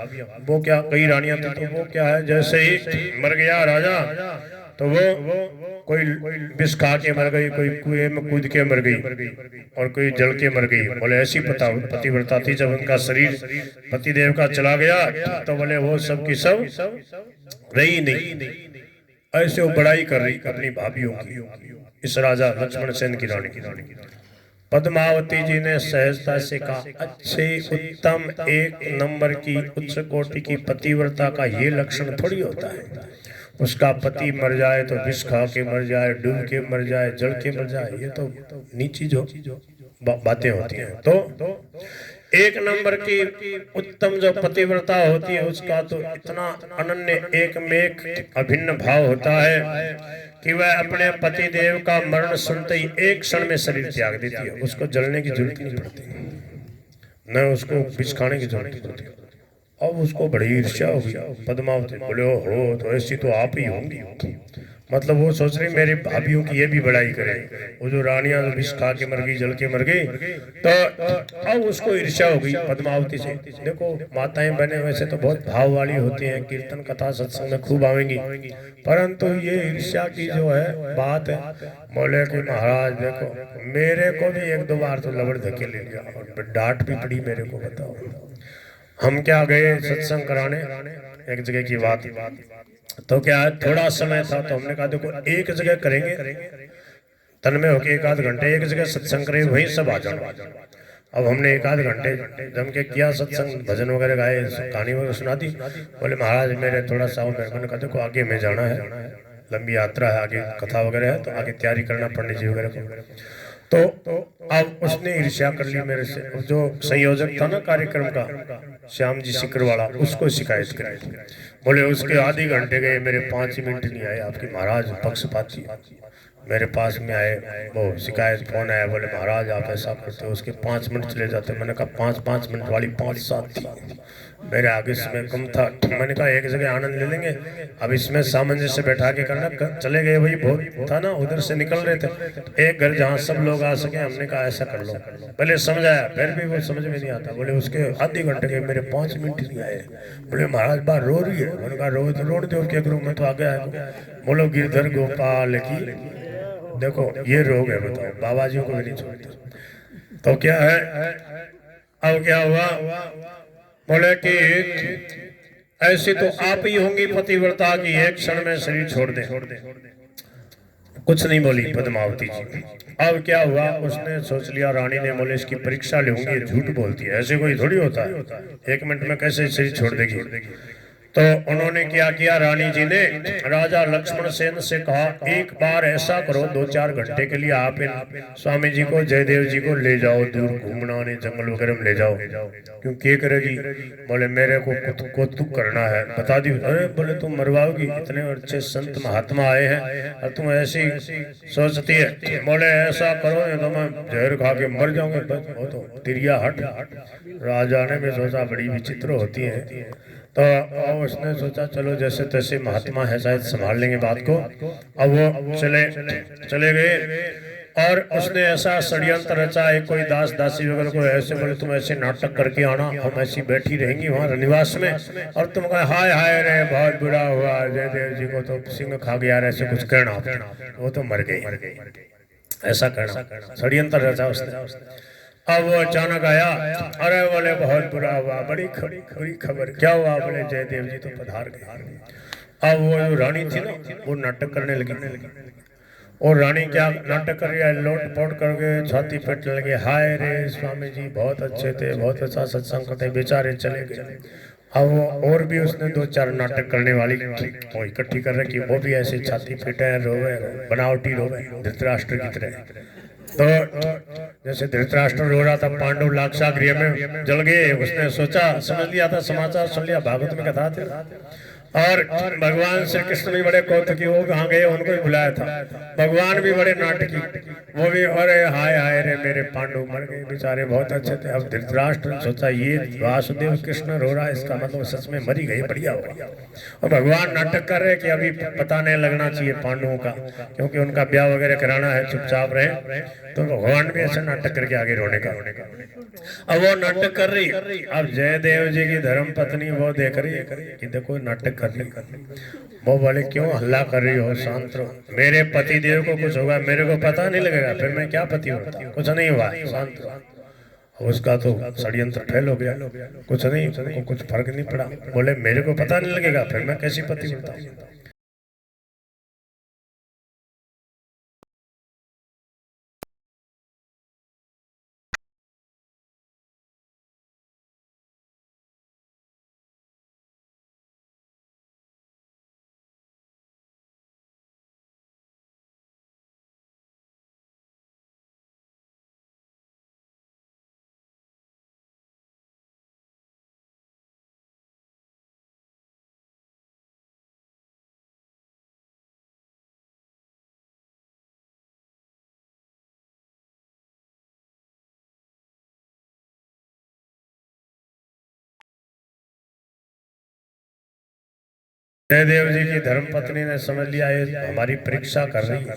वो क्या कई रानियां थी, तो वो क्या है जैसे ही मर गया राजा, तो वो कोई विष खा के मर गई, कोई कुएं में कूद के मर गई, और कोई जल के मर गई। बोले ऐसी पतिव्रता थी। जब उनका शरीर पतिदेव का चला गया तो बोले वो सब की सब रही नहीं। ऐसे वो बड़ाई कर रही अपनी भाभियों की, इस राजा लक्ष्मण सेन की रानी। पद्मावती जी ने सहजता से कहा, अच्छे उत्तम एक नंबर की उच्च कोटि की पतिव्रता का ये लक्षण थोड़ी होता है। उसका पति मर जाए तो विष खा के मर जाए, डूब के मर जाए, जल के मर जाए, ये तो नीची जो बातें होती हैं। तो एक नंबर की उत्तम जो पतिव्रता होती है, उसका तो इतना अनन्य एक में एक अभिन्न भाव होता है कि वह अपने पति देव का मरण सुनते ही एक क्षण में शरीर त्याग देती है। उसको जलने की जरूरत नहीं पड़ती, न उसको विष खाने की जरूरत पड़ती। अब उसको बड़ी ईर्ष्या हो गई। पद्मावती बोले हो तो ऐसी तो आप ही होंगी। मतलब वो सोच रही मेरी भाभीियों की ये भी बड़ाई करे। वो जो रानियां जो विष खा के मर गई, जल के मर गई, तो अब उसको ईर्ष्या हो गई पद्मावती से। देखो माताएं बहनें वैसे तो बहुत भाव वाली होती हैं, कीर्तन कथा सत्संग में खूब आवेंगी, परंतु ये ईर्ष्या की जो है बात है। बोले कि महाराज देखो, मेरे को भी एक दो बार तो लबड़ धकेल लिया और डांट भी पड़ी मेरे को। बताओ, हम क्या गए सत्संग कराने एक जगह की बात, तो क्या है थोड़ा समय था तो हमने कहा देखो एक जगह करेंगे, तन में होके एक आध घंटे एक जगह सत्संग करें, वहीं सब आ जाओ। अब हमने एक आध घंटे जम के किया सत्संग, भजन वगैरह गाए, कहानी वगैरह सुना दी। बोले महाराज मेरे थोड़ा सा मैंने कहा देखो आगे में जाना है, लंबी यात्रा है, आगे कथा वगैरह है, तो आगे तैयारी करना पंडित जी वगैरह को। तो अब उसने ईर्ष्या कर ली मेरे से। जो संयोजक था ना कार्यक्रम का, श्याम जी सिकर वाला, उसको शिकायत करी। बोले उसके आधे घंटे गए, मेरे 5 मिनट नहीं आए, आपकी महाराज पक्षपाती। मेरे पास में आए, वो शिकायत फोन आया, बोले महाराज आप ऐसा करते हो, उसके 5 मिनट चले जाते। मैंने कहा 5 5 मिनट वाली 5 7 थी, मेरे आगे समय कम था। मैंने कहा एक जगह आनंद ले लेंगे, अब इसमें सामंजस्य बैठा के करना। चले गए, वही बहुत था ना, उधर से निकल रहे थे एक घर जहाँ सब लोग आ सके, हमने कहा ऐसा कर लो। पहले समझाया, फिर भी वो समझ में नहीं आता। बोले उसके आधे घंटे के मेरे 5 मिनट नहीं आए। बोले महाराज बात रो रही है। मैंने कहा रो तो रोड दो, क्या करूँ मैं तो आ गया है। बोलो गिरधर गोपाल की। देखो ये रोग है, बताओ बाबा जी को भी नहीं छोड़ते। तो क्या है, अब क्या हुआ, बोले कि ऐसे तो आप ही होंगी पतिव्रता की एक क्षण में शरीर छोड़ दे। कुछ नहीं बोली पद्मावती जी। अब क्या हुआ, उसने सोच लिया, रानी ने बोले इसकी परीक्षा लूंगी, झूठ बोलती है, ऐसे कोई थोड़ी होता है, 1 मिनट में कैसे शरीर छोड़ देगी। तो उन्होंने क्या किया, रानी जी ने राजा लक्ष्मण सेन से कहा एक बार ऐसा करो, 2 4 घंटे के लिए आप इन स्वामी जी को, जयदेव जी को ले जाओ, दूर घूमना नहीं, जंगल वगैरह में ले जाओ। क्यों क्या करेगी। बोले मेरे को कौतुक करना है, बता दी। अरे बोले तुम मरवाओगी, इतने अच्छे संत महात्मा आए हैं और तुम ऐसी सोचती है। बोले ऐसा करो तो मैं जहर खा के मर जाऊंगा। बस वो तो तिरिया हट। राजा ने भी सोचा बड़ी विचित्र होती है। तो उसने सोचा चलो जैसे तैसे महात्मा है शायद संभाल लेंगे बात को। अब वो चले गए, और उसने ऐसा षड्यंत्र रचा, एक कोई दास दासी वगैरह को ऐसे बोले तुम ऐसे नाटक करके आना, हम ऐसी बैठी रहेंगी वहां निवास में, और तुम कहे हाय हाय रे बहुत बुरा हुआ, जयदेव जी को तो सिंह खा गया, ऐसे कुछ कहना, वो तो मर गई, ऐसा करना षड्यंत्र रचा उसने। अब वो अचानक आया, अरे बोले बहुत बुरा हुआ, बड़ी खड़ी खड़ी खबर, क्या हुआ। बोले जयदेव जी तो पधार गए। अब वो जो रानी थी ना, वो नाटक करने लगी। और रानी क्या नाटक कर रही है, लोट पोट करके छाती पीटने लगे, हाय रे स्वामी जी बहुत अच्छे थे, बहुत अच्छा सत्संग करते, बेचारे चले गए। अब वो और भी उसने 2 4 नाटक करने वाली वो इकट्ठी कर रखी, वो भी ऐसे छाती पीटे रोवे, बनावटी रोवे धृतराष्ट्र की तरह। तो जैसे धृतराष्ट्र रो रहा था, पांडव लाक्षा गृह में जल गए, उसने सोचा, समझ लिया था, समाचार सुन लिया, भागवत में कथा थी। और भगवान श्री कृष्ण भी बड़े कौतुकी, वो कहाँ गए, उनको भी बुलाया था। भगवान भी बड़े नाटकी, वो भी अरे हाय हाय रे मेरे पांडव मर गए बेचारे बहुत अच्छे थे। अब धृतराष्ट्र ने सोचा ये वासुदेव कृष्ण रो रहा है, इसका मतलब सच में मरी गई, बढ़िया होगा। और भगवान नाटक कर रहे कि अभी पता नहीं लगना चाहिए पांडवों का, क्योंकि उनका ब्याह वगैरह कराना है, चुपचाप रहे। तो भगवान भी ऐसा नाटक करके आगे रोने का। अब वो नाटक कर रही, अब जयदेव जी की धर्म पत्नी वो देख रही कि देखो नाटक कर रही। वो बोले क्यों हल्ला कर रही हो, शांत रहो, मेरे पति देव को कुछ होगा मेरे को पता नहीं लगेगा, फिर मैं क्या पति होता, कुछ नहीं हुआ, शांत रहो। उसका तो षड्यंत्र फेल हो गया, कुछ नहीं, उनको कुछ फर्क नहीं पड़ा। बोले मेरे को पता नहीं लगेगा, फिर मैं कैसी पति होता। जयदेव जी की धर्मपत्नी ने समझ लिया ये हमारी परीक्षा कर रही है,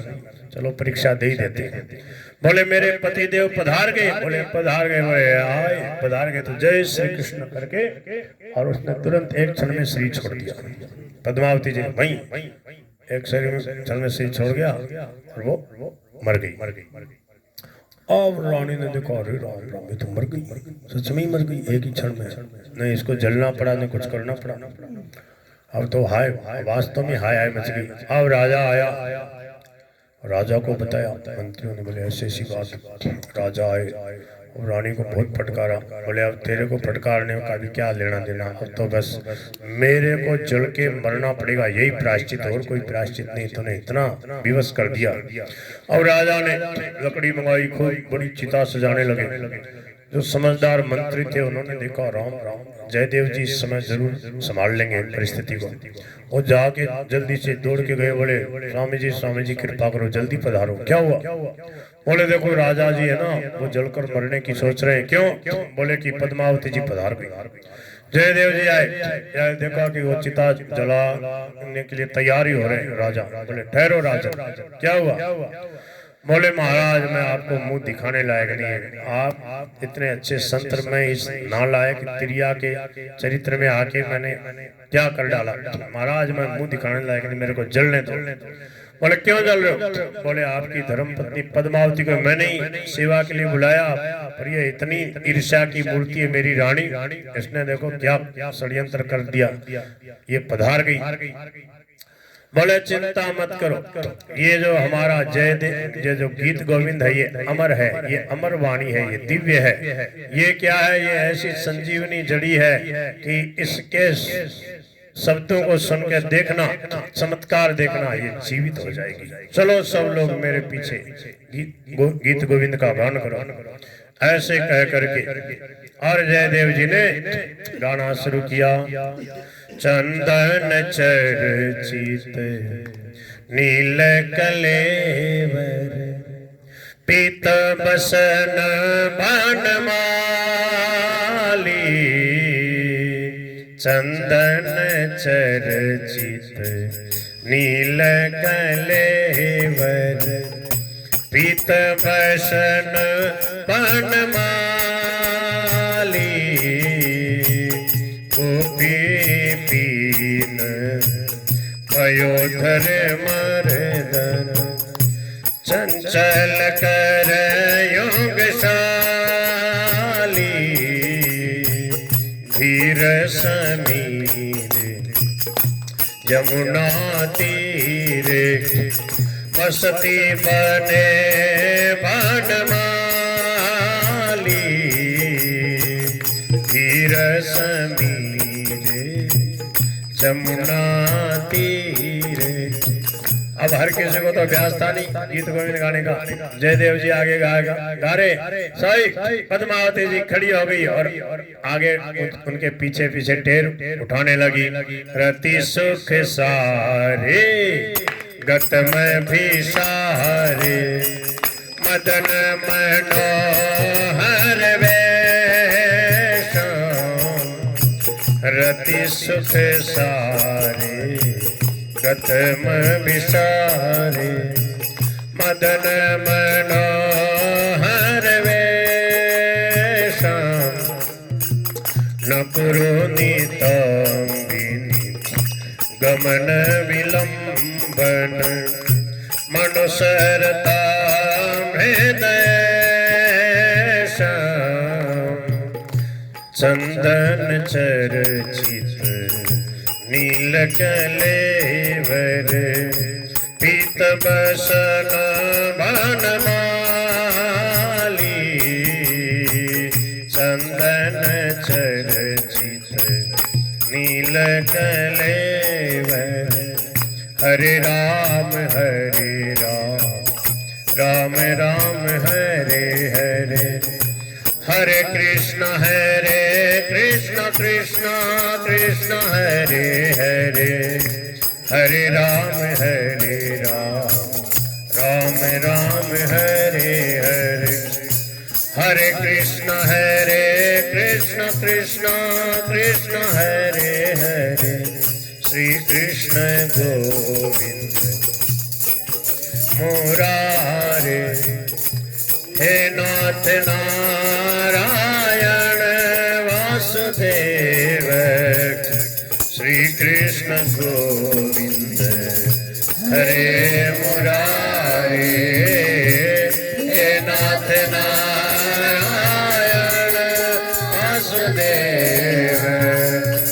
चलो परीक्षा दे ही देते हैं। बोले मेरे पति देव पधार गए, बोले पधार गए, बोले आए पधार गए तो जय श्री कृष्ण करके और उसने तुरंत एक क्षण में शरीर छोड़ दिया। पद्मावती जी वहीं एक क्षण में शरीर छोड़ गया और वो मर गई। अब रानी ने देखा अरे राम राम ये तो मर गई, सच में ही मर गई एक ही क्षण में। नहीं इसको जलना पड़ा, नहीं कुछ करना पड़ा। अब तो हाय वास्तव में हाय हाय मच गई। अब राजा आया, राजा को बताया, मंत्रियों ने बोले ऐसी ऐसी बात। राजा आए और रानी को बहुत फटकारा, बोले अब तेरे को फटकारने का भी क्या लेना देना, अब तो बस मेरे को जल के मरना पड़ेगा, यही प्रायश्चित, और कोई प्रायश्चित नहीं। तूने इतना विवश कर दिया। और राजा ने लकड़ी मंगाई, खूब बड़ी चिता सजाने लगे। जो समझदार मंत्री थे उन्होंने देखा राम राम जयदेव जी इस समय जरूर संभाल लेंगे परिस्थिति को। वो जाके जल्दी से दौड़ के गए, बोले स्वामी जी कृपा करो, जल्दी पधारो। क्या हुआ? बोले देखो राजा जी है ना वो जलकर मरने की सोच रहे हैं। क्यों? बोले कि पद्मावती जी पधार गई। जयदेव जी आए, देखा कि वो चिता जलाने के लिए तैयारी हो रहे हैं। राजा बोले ठहरो राजा, क्या हुआ? बोले महाराज मैं आपको मुंह दिखाने लायक नहीं है, आप इतने अच्छे संत में इस नालायक त्रिया के चरित्र में आके मैंने क्या कर डाला। महाराज मैं मुंह दिखाने लायक नहीं, मेरे को जलने दो। बोले क्यों जल रहे हो? बोले आपकी धर्मपत्नी पद्मावती को मैंने ही सेवा के लिए बुलाया, पर ये इतनी ईर्ष्या की मूर्ति है मेरी रानी, इसने देखो क्या षड्यंत्र कर दिया, ये पधार गई। बोले चिंता मत करो, ये जो हमारा ये जो गीत गोविंद है ये अमर है, ये अमर वाणी है, ये दिव्य है। ये क्या है? ये ऐसी संजीवनी जड़ी है कि इसके शब्दों को सुन के देखना, चमत्कार देखना, ये जीवित हो जाएगी। चलो सब लोग मेरे पीछे गीत गोविंद का गान करो। ऐसे कह करके और जयदेव जी ने गाना शुरू किया। चंदन चर्चित नील कलेवर पीत बसन बनमाली, चंदन चर्चित नील कलेवर पीत बसन बनमाली, गोपी पीन पयोधर मर्दन चंचल कर योगशाली, धीर समीर यमुना तीरे बसती बने बनमाली, धीर समीर यमुना तीरे। अब हर किसी को तो अभ्यास था नहीं गीत गोविंद गाने का। जयदेव जी आगे गाएगा, गा रहे सही, पद्मावती जी खड़ी हो गई और आगे उनके पीछे पीछे टेर उठाने लगी। रति सुख सारे गत में भी सारे मदन मनोहर वेश, रति सुख सारे गत में भी सारे मदन मनोहर वेश, न कुरुनितंबिनी गमन विलंबन मनुसरता हृदय, चंदन चर्चित नील कलेवर पीत बसन बनमाली, चंदन चर्चित नील कलेवर। हरे राम राम राम हरे हरे, हरे कृष्ण कृष्ण कृष्ण हरे हरे, हरे राम राम हरे हरे, हरे कृष्ण कृष्ण कृष्ण हरे हरे, श्री कृष्ण गोविंद मुरारे, हे नाथ नारायण वासुदेव, श्री कृष्ण गोविंद हरे मुरारे, हे नाथ नारायण वासुदेव,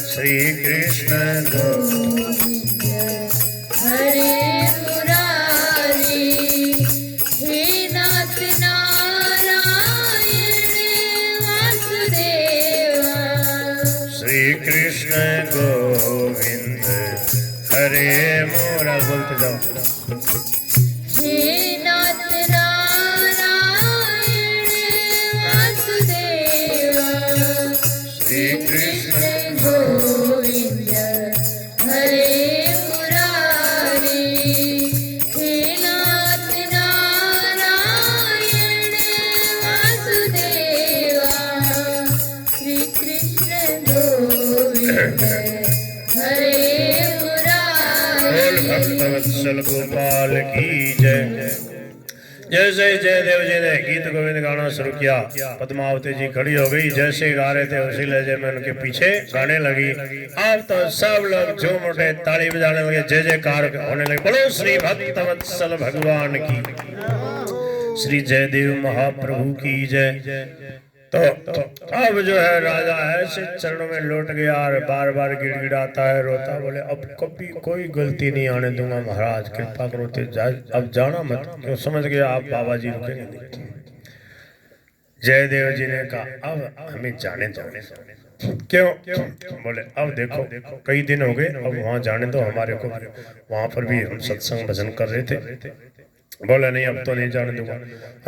श्री कृष्ण गोविंद हरे मुरारी, हे नाथ नारायण वासुदेवा, श्री कृष्ण गोविंद हरे मोरा। बोलते जाओ। हे नाथ नारायण वासुदेवा, श्री कृष्ण गोविंद हरे मुरारी, हे नाथ नारायण वासुदेवा, श्री कृष्ण गोविंद हरे बोल मुरारी। भक्तवत्सल गोपाल की जय। जैसे जयदेव जी ने गीत गोविंद गाना शुरू किया, पद्मावती जी खड़ी हो गई, जैसे गा रहे थे उसी लहजे में उनके पीछे गाने लगी। अब तो सब लोग झूम उठे, ताली बजाने लगे, जय जयकार होने लगे। बोलो श्री भक्तवत्सल भगवान की, श्री जयदेव महाप्रभु की जय। तो अब जो है राजा ऐसे चरणों में लौट गया और बार बार गिड़गिड़ाता है, रोता, बोले अब कभी कोई गलती नहीं आने दूंगा महाराज, कृपा करो तो अब जाना मत। क्यों? समझ गया आप बाबा जी रुकेंगे नहीं। जयदेव जी ने कहा अब हमें जाने दो। क्यों? बोले अब देखो कई दिन हो गए, अब वहां जाने दो हमारे को, वहां पर भी हम सत्संग भजन कर रहे थे। बोले नहीं अब तो नहीं जाने दूंगा।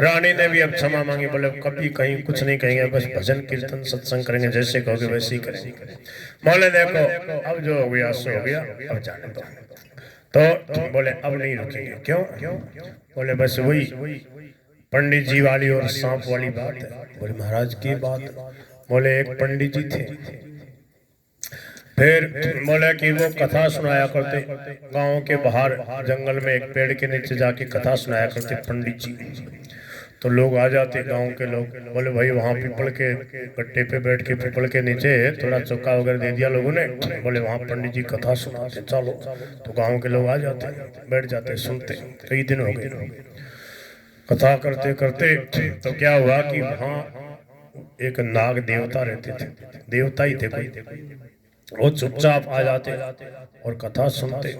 रानी ने भी अब क्षमा मांगी, बोले कभी कहीं कुछ नहीं कहेंगे, बस भजन कीर्तन सत्संग करेंगे, जैसे कहोगे वैसे ही करेंगे। बोले देखो अब जो हो गया सो हो गया, अब जाने दो। तो बोले अब नहीं रुकेंगे। क्यों? बोले बस वही पंडित जी वाली और सांप वाली बात है। बोले महाराज की बात? बोले एक पंडित जी थे, फिर बोले कि वो कथा सुनाया करते गांव के बाहर जंगल में एक पेड़ के नीचे जाके कथा सुनाया करते पंडित जी। तो लोग आ जाते गांव के लोग, बोले भाई वहाँ पीपल के गट्टे पे बैठ के पीपल के नीचे थोड़ा चौका वगैरह दे दिया लोगों ने, बोले वहाँ पंडित जी कथा सुनाते, चलो। तो गांव के लोग आ जाते, बैठ जाते, सुनते। कई दिन हो गए कथा करते करते। तो क्या हुआ कि वहाँ एक नाग देवता रहते थे, देवता ही थे कोई, वो चुपचाप आ जाते और कथा सुनते।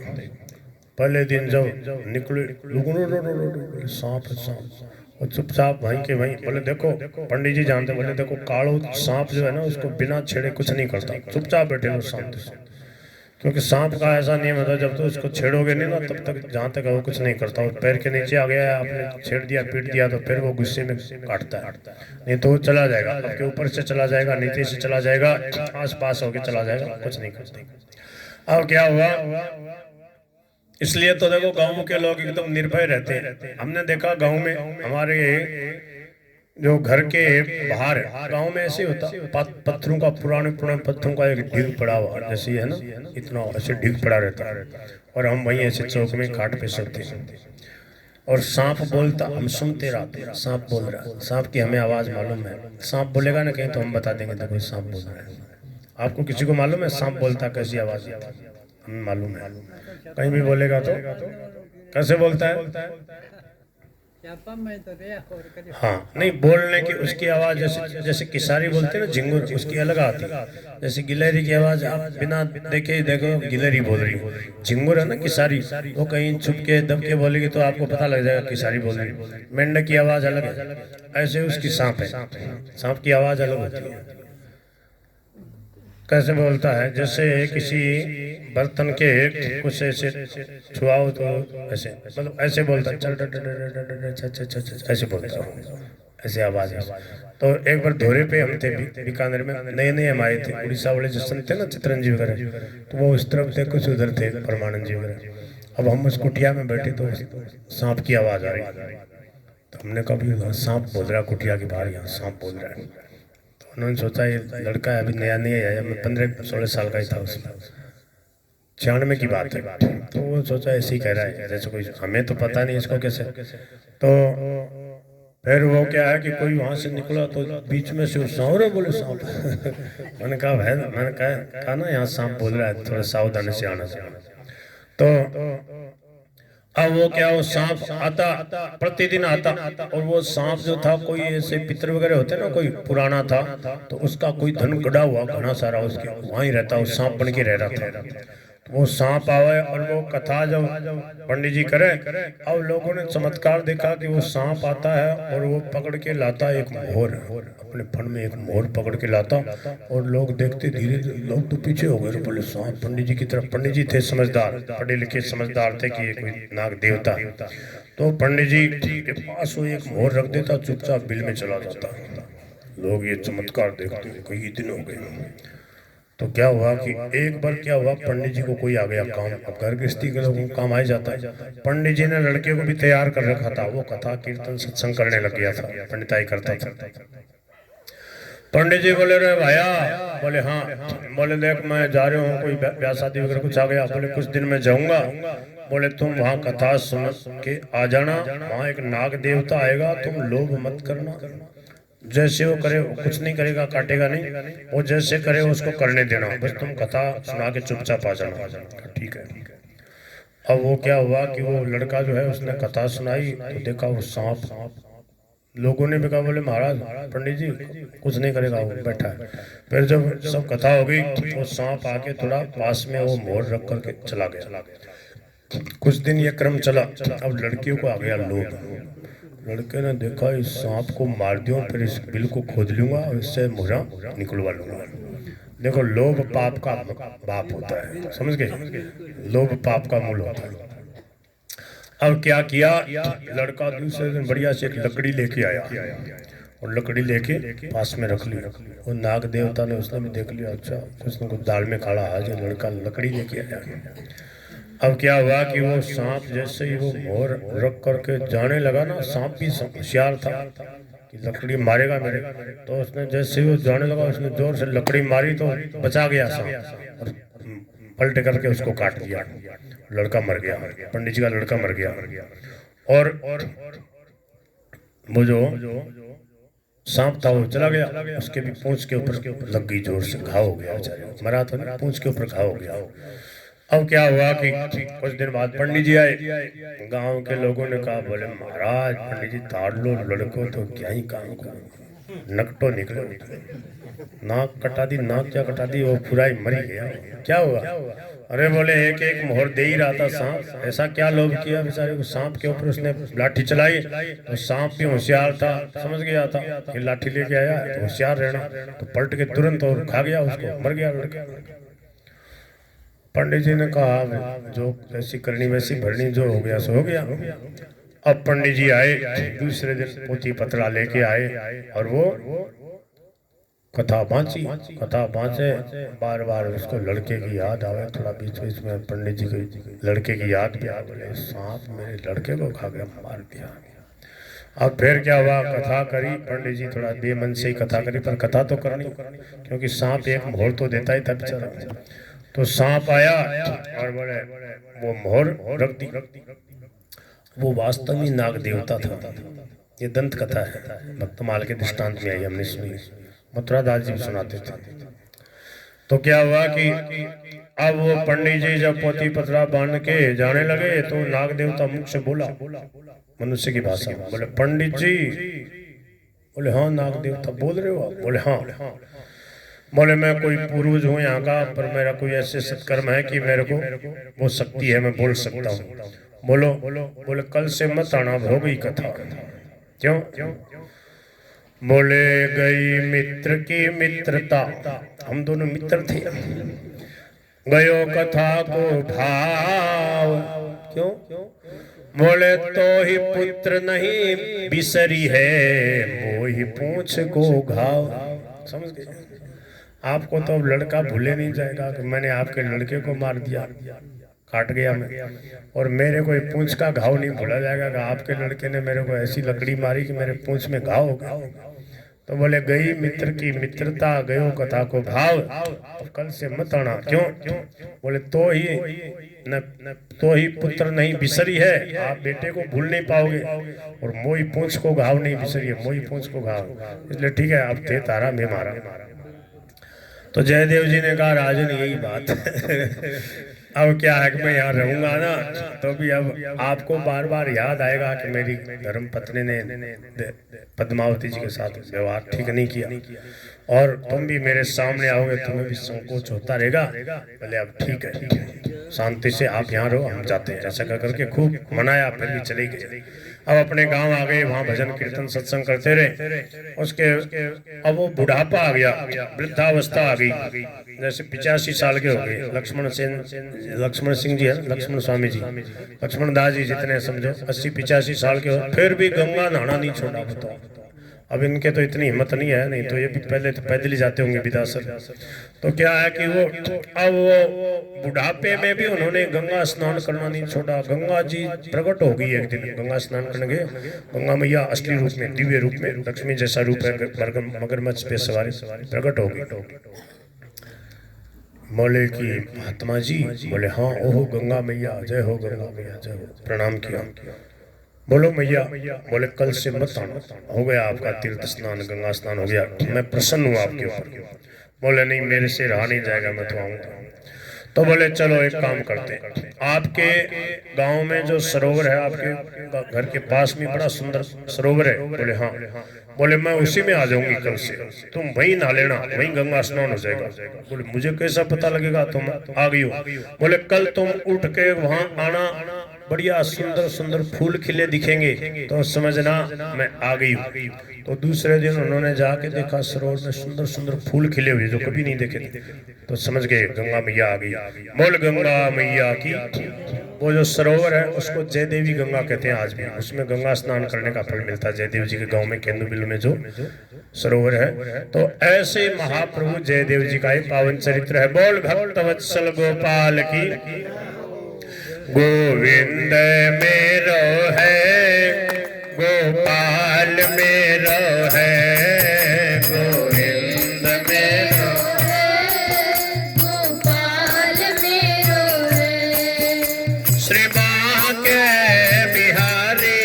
पहले दिन जब निकले सांप सांप, और चुपचाप वहीं के वहीं। बोले देखो पंडित जी जानते, बोले देखो कालो सांप जो है ना उसको बिना छेड़े कुछ नहीं करता, चुपचाप बैठे लो शांति से। क्योंकि सांप का ऐसा नियम होता है जब तक उसको छेड़ोगे नहीं ना तब तक जहाँ तक वो कुछ नहीं करता। और पैर के नीचे आ गया है, आपने छेड़ दिया पीट दिया तो फिर वो गुस्से में काटता है, नहीं तो वो चला जाएगा, आपके ऊपर से चला जाएगा, नीचे से चला जाएगा, आस पास होके चला जाएगा, कुछ नहीं करता। अब क्या हुआ, इसलिए तो देखो गाँव के लोग एकदम निर्भय रहते हैं। हमने देखा गाँव में हमारे जो घर के बाहर गांव में ऐसे होता, पत्थरों का पुराने पत्थरों का एक ढीग पड़ा हुआ जैसे है ना, इतना ऐसे ढीग पड़ा रहता है और हम वहीं ऐसे चौक में खाट पे सोते हैं और सांप बोलता, हम सुनते रहते हैं सांप बोल रहा है, सांप की हमें आवाज मालूम है। सांप बोलेगा ना कहीं तो हम बता देंगे देखो सांप बोल रहा है। आपको किसी को मालूम है सांप बोलता कैसी आवाज? हमें मालूम है। कहीं भी बोलेगा तो कैसे बोलता है? हाँ, नहीं बोलने की उसकी आवाज जैसे किसारी बोलते हैं ना, झिंगुर, उसकी अलग आती है। जैसे गिलहरी की आवाज आप बिना देखे ही देखो गिलहरी बोल रही, झिंगुर है ना किसारी, वो कहीं छुप के दब के बोलेगी तो आपको पता लग जाएगा किसारी बोल रही। मेंढक की आवाज अलग है, ऐसे उसकी सांप है, सांप की आवाज अलग होती है। कैसे बोलता है? जैसे किसी बर्तन के कुछ ऐसे छुआओ तो ऐसे, मतलब ऐसे बोलता, चल ऐसे बोलता हूँ, ऐसे आवाज है। तो एक बार धोरे पे हम थे बीकानेर में, नए नए हम आए थे, उड़ीसा वाले जो संत थे ना चित्रंजी वगैरह, तो वो उस तरफ थे, कुछ उधर थे परमानंद जी वगैरह। अब हम उस कुटिया में बैठे तो सांप की आवाज आ रही, तो हमने कहा सांप बोल रहा कुटिया के बाहर, यहाँ सांप बोल रहा है। उन्होंने सोचा ये लड़का है अभी नया नहीं आया, मैं 15-16 साल का ही था उसमें, 96 की बात है। तो वो सोचा ऐसे ही कह रहा है, जैसे कोई, हमें तो पता नहीं इसको कैसे। तो फिर वो क्या है कि कोई वहां से निकला तो बीच में से सांप, बोले सांप। मैंने कहा भाई, मैंने कहा ना यहाँ सांप बोल रहा है, थोड़ा सावधानी से आना। तो अब वो क्या, वो सांप आता, प्रतिदिन आता, और वो सांप जो था, कोई ऐसे पितर वगैरह होते ना, कोई पुराना था, तो उसका कोई धन गड़ा हुआ घना सारा उसके वहीं रहता, वो सांप बन के रह रहा था। वो सांप आवे और वो कथा जब पंडित जी करे, अब लोगों ने चमत्कार देखा कि वो सांप आता है और वो पकड़ के लाता एक मोर, अपने फन में एक मोर पकड़ के लाता, और लोग देखते, धीरे धीरे लोग तो पीछे हो गए, बोले सांप पंडित जी की तरफ। पंडित जी थे समझदार, पढ़े लिखे समझदार थे कि ये कोई नाग देवता। तो पंडित जी के पास वो एक मोर रख देता, चुपचाप बिल में चला जाता। लोग ये चमत्कार देखते, कई दिन हो गए। तो क्या हुआ कि एक बार क्या हुआ, पंडित जी को कोई आ गया काम, अब घर गृहस्थी के लोगों को काम आ जाता है। पंडित जी ने लड़के को भी तैयार कर रखा था, वो कथा कीर्तन सत्संग करने लग गया था, पंडिताई करता था। पंडित जी बोले, रे भैया, बोले हाँ, बोले देख मैं जा रहा हूँ, कोई ब्याह शादी वगैरह कुछ आ गया, बोले कुछ दिन में जाऊंगा, बोले तुम वहाँ कथा सुन के आ जाना, वहाँ एक नाग देवता आएगा, तुम लोभ मत करना, जैसे वो करे वो कुछ नहीं करेगा, काटेगा नहीं, वो जैसे करे उसको करने देना, बस तुम कथा सुना के चुपचाप आ जाना। ठीक है। अब वो क्या हुआ कि वो लड़का जो है उसने कथा सुनाई, तो देखा वो सांप। लोगों ने भी कहा, बोले महाराज पंडित जी कुछ नहीं करेगा, वो बैठा है। फिर जब सब कथा हो गई तो वो सांप आके थोड़ा पास में वो मोर रख करके चला गया। कुछ दिन ये क्रम चला, अब लड़कियों को आ गया लोभ। लड़के ने देखा इस सांप को मार दियो, फिर इस बिल को खोद लूंगा और इससे मोहरा निकलवा लूंगा। देखो लोभ पाप का बाप होता है, समझ गए, लोभ पाप का मूल होता है। अब क्या किया, लड़का दूसरे दिन बढ़िया से एक लकड़ी लेके आया, और लकड़ी लेके पास में रख लिया। वो नाग देवता ने उसने भी देख लिया, अच्छा कुछ न कुछ दाल में काढ़ा है, जो लड़का लकड़ी लेके आया। अब क्या हुआ कि वो सांप जैसे ही वो मोर रख करके जाने लगा ना, सांप भी होशियार था कि लकड़ी मारेगा मेरे, तो उसने जैसे ही वो जाने लगा, उसने जोर से लकड़ी मारी तो बचा गया सांप, और पलट करके उसको काट दिया। लड़का मर गया, पंडित जी का लड़का मर गया। और वो जो सांप था वो चला गया, उसके भी पूंछ के ऊपर लग गई, जोर से घाव हो गया, मरा तो नहीं, पूंछ के ऊपर घाव हो गया। अब क्या हुआ कि कुछ दिन बाद पंडित जी आए, गांव के लोगों ने कहा, बोले महाराज पंडित जी ताड़ लो लड़को, तो क्या ही काम करो, नकटो निकलो, नाक कटा दी, नाक क्या कटा दी, वो पूरा ही मरी गया। क्या हुआ, अरे बोले एक एक मोहर दे ही रहा था सांप, ऐसा क्या लोभ किया बेचारे को, सांप के ऊपर उसने लाठी चलाई, तो सांप भी होशियार था, समझ गया था कि लाठी लेके आया तो होशियार रहना, तो पलट के तुरंत और खा गया उसको, मर गया लड़का। पंडित जी ने कहा, जो ऐसी करनी वैसी भरनी, जो हो गया सो हो गया। अब पंडित जी आए दूसरे दिन, पोथी पत्रा लेके आए, और वो कथा बांची, कथा बांचे, बार बार उसको लड़के की याद आवे, थोड़ा बीच बीच में पंडित जी की लड़के की याद भी आ, बोले सांप मेरे लड़के को खा गया, मार दिया। अब फिर क्या हुआ, कथा करी पंडित जी, थोड़ा बेमन से ही कथा करी, पर कथा तो करनी, क्योंकि सांप एक मोहर तो देता ही था बेचारा। तो सांप आया और बोले वो मोहर रख दी, वो वास्तव में नाग देवता था। ये दंत कथा है, भक्तमाल के दृष्टांत में आई, हमने सुनी, मथुरा दास जी भी सुनाते थे। तो क्या हुआ कि अब वो पंडित जी जब पोथी पत्रा बांध के जाने लगे, तो नाग देवता मुख से बोला, मनुष्य की भाषा में, बोले पंडित जी, बोले हाँ नाग देवता बोल रहे हो आप, बोले हाँ, बोले मैं कोई पूर्वज हूँ यहाँ का, पर मेरा कोई ऐसे सत्कर्म है कि मेरे को वो शक्ति है, मैं बोल सकता हूँ। बोलो, बोले कल से मत आना, हो गई कथा। क्यों? बोले गई मित्र की मित्रता, हम दोनों मित्र थे, गयो कथा को भाव। क्यों? बोले तो ही पुत्र नहीं बिसरी है, वो ही पूछ को घाव। समझ गए? आपको तो अब लड़का भूले नहीं जाएगा कि मैंने आपके लड़के को मार दिया, काट गया मैं, और मेरे को पूंछ का घाव नहीं भूला जाएगा कि आपके लड़के ने मेरे को ऐसी लकड़ी मारी कि मेरे पूंछ में घाव हो गया। तो बोले गई मित्र की मित्रता, गयो कथा को भाव, अब कल से मत आना। क्यों? बोले तो ही पुत्र नहीं बिसरी है, आप बेटे को भूल नहीं पाओगे, और मोई पूंछ को घाव नहीं बिसरी है, मोई पूंछ को घाव, इसलिए ठीक है अब थे तारा मैं मारा। तो जयदेव जी ने कहा राजन यही बात अब क्या है कि मैं यहाँ रहूंगा ना तो भी अब आपको बार बार याद आएगा कि मेरी धर्म पत्नी ने पद्मावती जी के साथ व्यवहार ठीक नहीं किया, और तुम भी मेरे सामने आओगे, तुम्हें भी संकोच होता रहेगा। बोले अब ठीक है, शांति से आप यहाँ रहो, हम जाते हैं। ऐसा करके खूब मनाया, फिर भी चले गए। अब अपने गांव आ गए, वहाँ भजन कीर्तन सत्संग करते रहे। उसके अब वो बुढ़ापा आ गया, वृद्धावस्था आ गई, जैसे 85 साल के हो गए। लक्ष्मण सिंह जी है, लक्ष्मण स्वामी जी, लक्ष्मण दास जी जितने समझो 80-85 साल के हो, फिर भी गंगा नहाना नहीं छोड़ा। बताओ, अब इनके तो इतनी हिम्मत नहीं है, नहीं तो ये भी पहले तो पैदल ही जाते होंगे विदासर। तो क्या है कि वो बुढ़ापे में भी उन्होंने गंगा स्नान करना नहीं छोड़ा। गंगा जी प्रकट हो गई एक दिन, गंगा स्नान करने गए, गंगा मैया असली रूप में, दिव्य रूप में, लक्ष्मी जैसा रूप है, मगरमच्छ पे सवारी प्रकट हो गई। बोले कि महात्मा जी, बोले हाँ, ओहो गंगा मैया जय हो, गंगा मैया जय हो, प्रणाम किया। बोलो मैया, बोले कल से मत आना, हो गया आपका तीर्थ स्नान, गंगा स्नान हो गया, मैं प्रसन्न हूँ आपके ऊपर। बोले नहीं, मेरे से रहा नहीं जाएगा, मैं तो आऊंगा। तो बोले चलो एक काम करते, आपके गांव में जो सरोवर है, आपके घर के पास में बड़ा सुंदर सरोवर है। बोले हाँ। बोले मैं उसी में आ जाऊंगी कल से, तुम वहीं नहा लेना, वहीं गंगा स्नान हो जाएगा। बोले मुझे कैसा पता लगेगा तुम आ गई हो? बोले कल तुम उठ के वहां आना, बढ़िया सुंदर सुंदर फूल खिले दिखेंगे, तो समझना मैं आ गई हूँ। तो दूसरे दिन उन्होंने जाके देखा सरोवर में सुंदर सुंदर फूल खिले हुए जो कभी नहीं देखे थे, तो समझ गए गंगा मैया आ गई। बोल गंगा मैया की। वो जो सरोवर है उसको जयदेवी गंगा कहते हैं आज भी, उसमें गंगा स्नान करने का फल मिलता है। जयदेव जी के गांव में केंदुबिल में जो सरोवर है, तो ऐसे महाप्रभु जयदेव जी का एक पावन चरित्र है। बोल भक्त वत्सल गोपाल की, गोविंद मेरो है, गोपाल मेरो है, गोविंद मेरो है, गोपाल मेरो है। श्री बांके बिहारी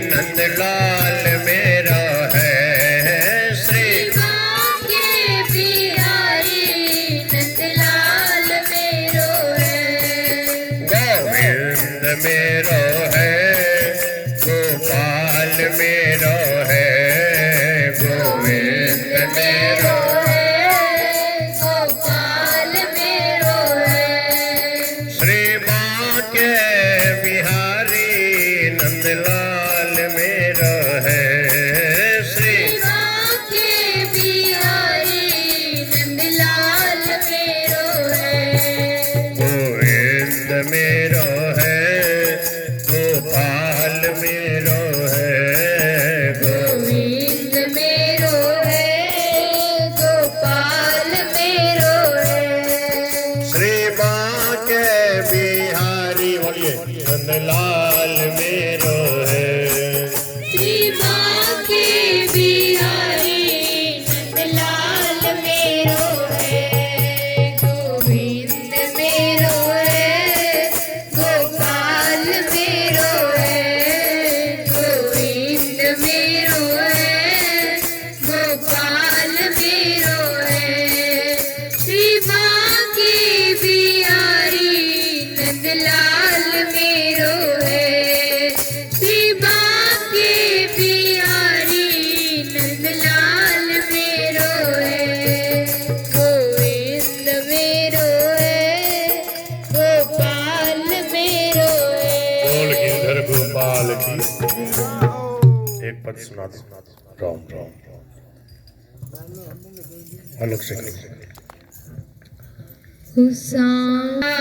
नंदलाल मेरो है, श्री बांके बिहारी नंदलाल मेरो है। गोविंद मेरो है, गोपाल मेरो है, गोविंद मेरो है, गोपाल मेरो है। श्री बांके बिहारी नंदलाल मेरो है, श्री बांके बिहारी नंदलाल मेरो है। गोविंद मेरो है, गोपाल मेरो है, गोविंद मेरो है, गोपाल मेरो है। श्री बांके बिहारी बोलिए नंदलाल मेरो है। श्री बांके बिहारी नंदलाल मेरो है। गोविंद मेरो है, गोपाल मेरो है। गोविंद मेरो है, गोपाल मेरो है। श्री बांके बिहारी नंदलाल मेरो है। श्री बांके बिहारी नंदलाल मेरो है। गोविंद मेरो है, गोपाल मेरो है। बोल गिरधर गोपाल की। एक पद सुना दो, राम राम अलग से करो। हुसामा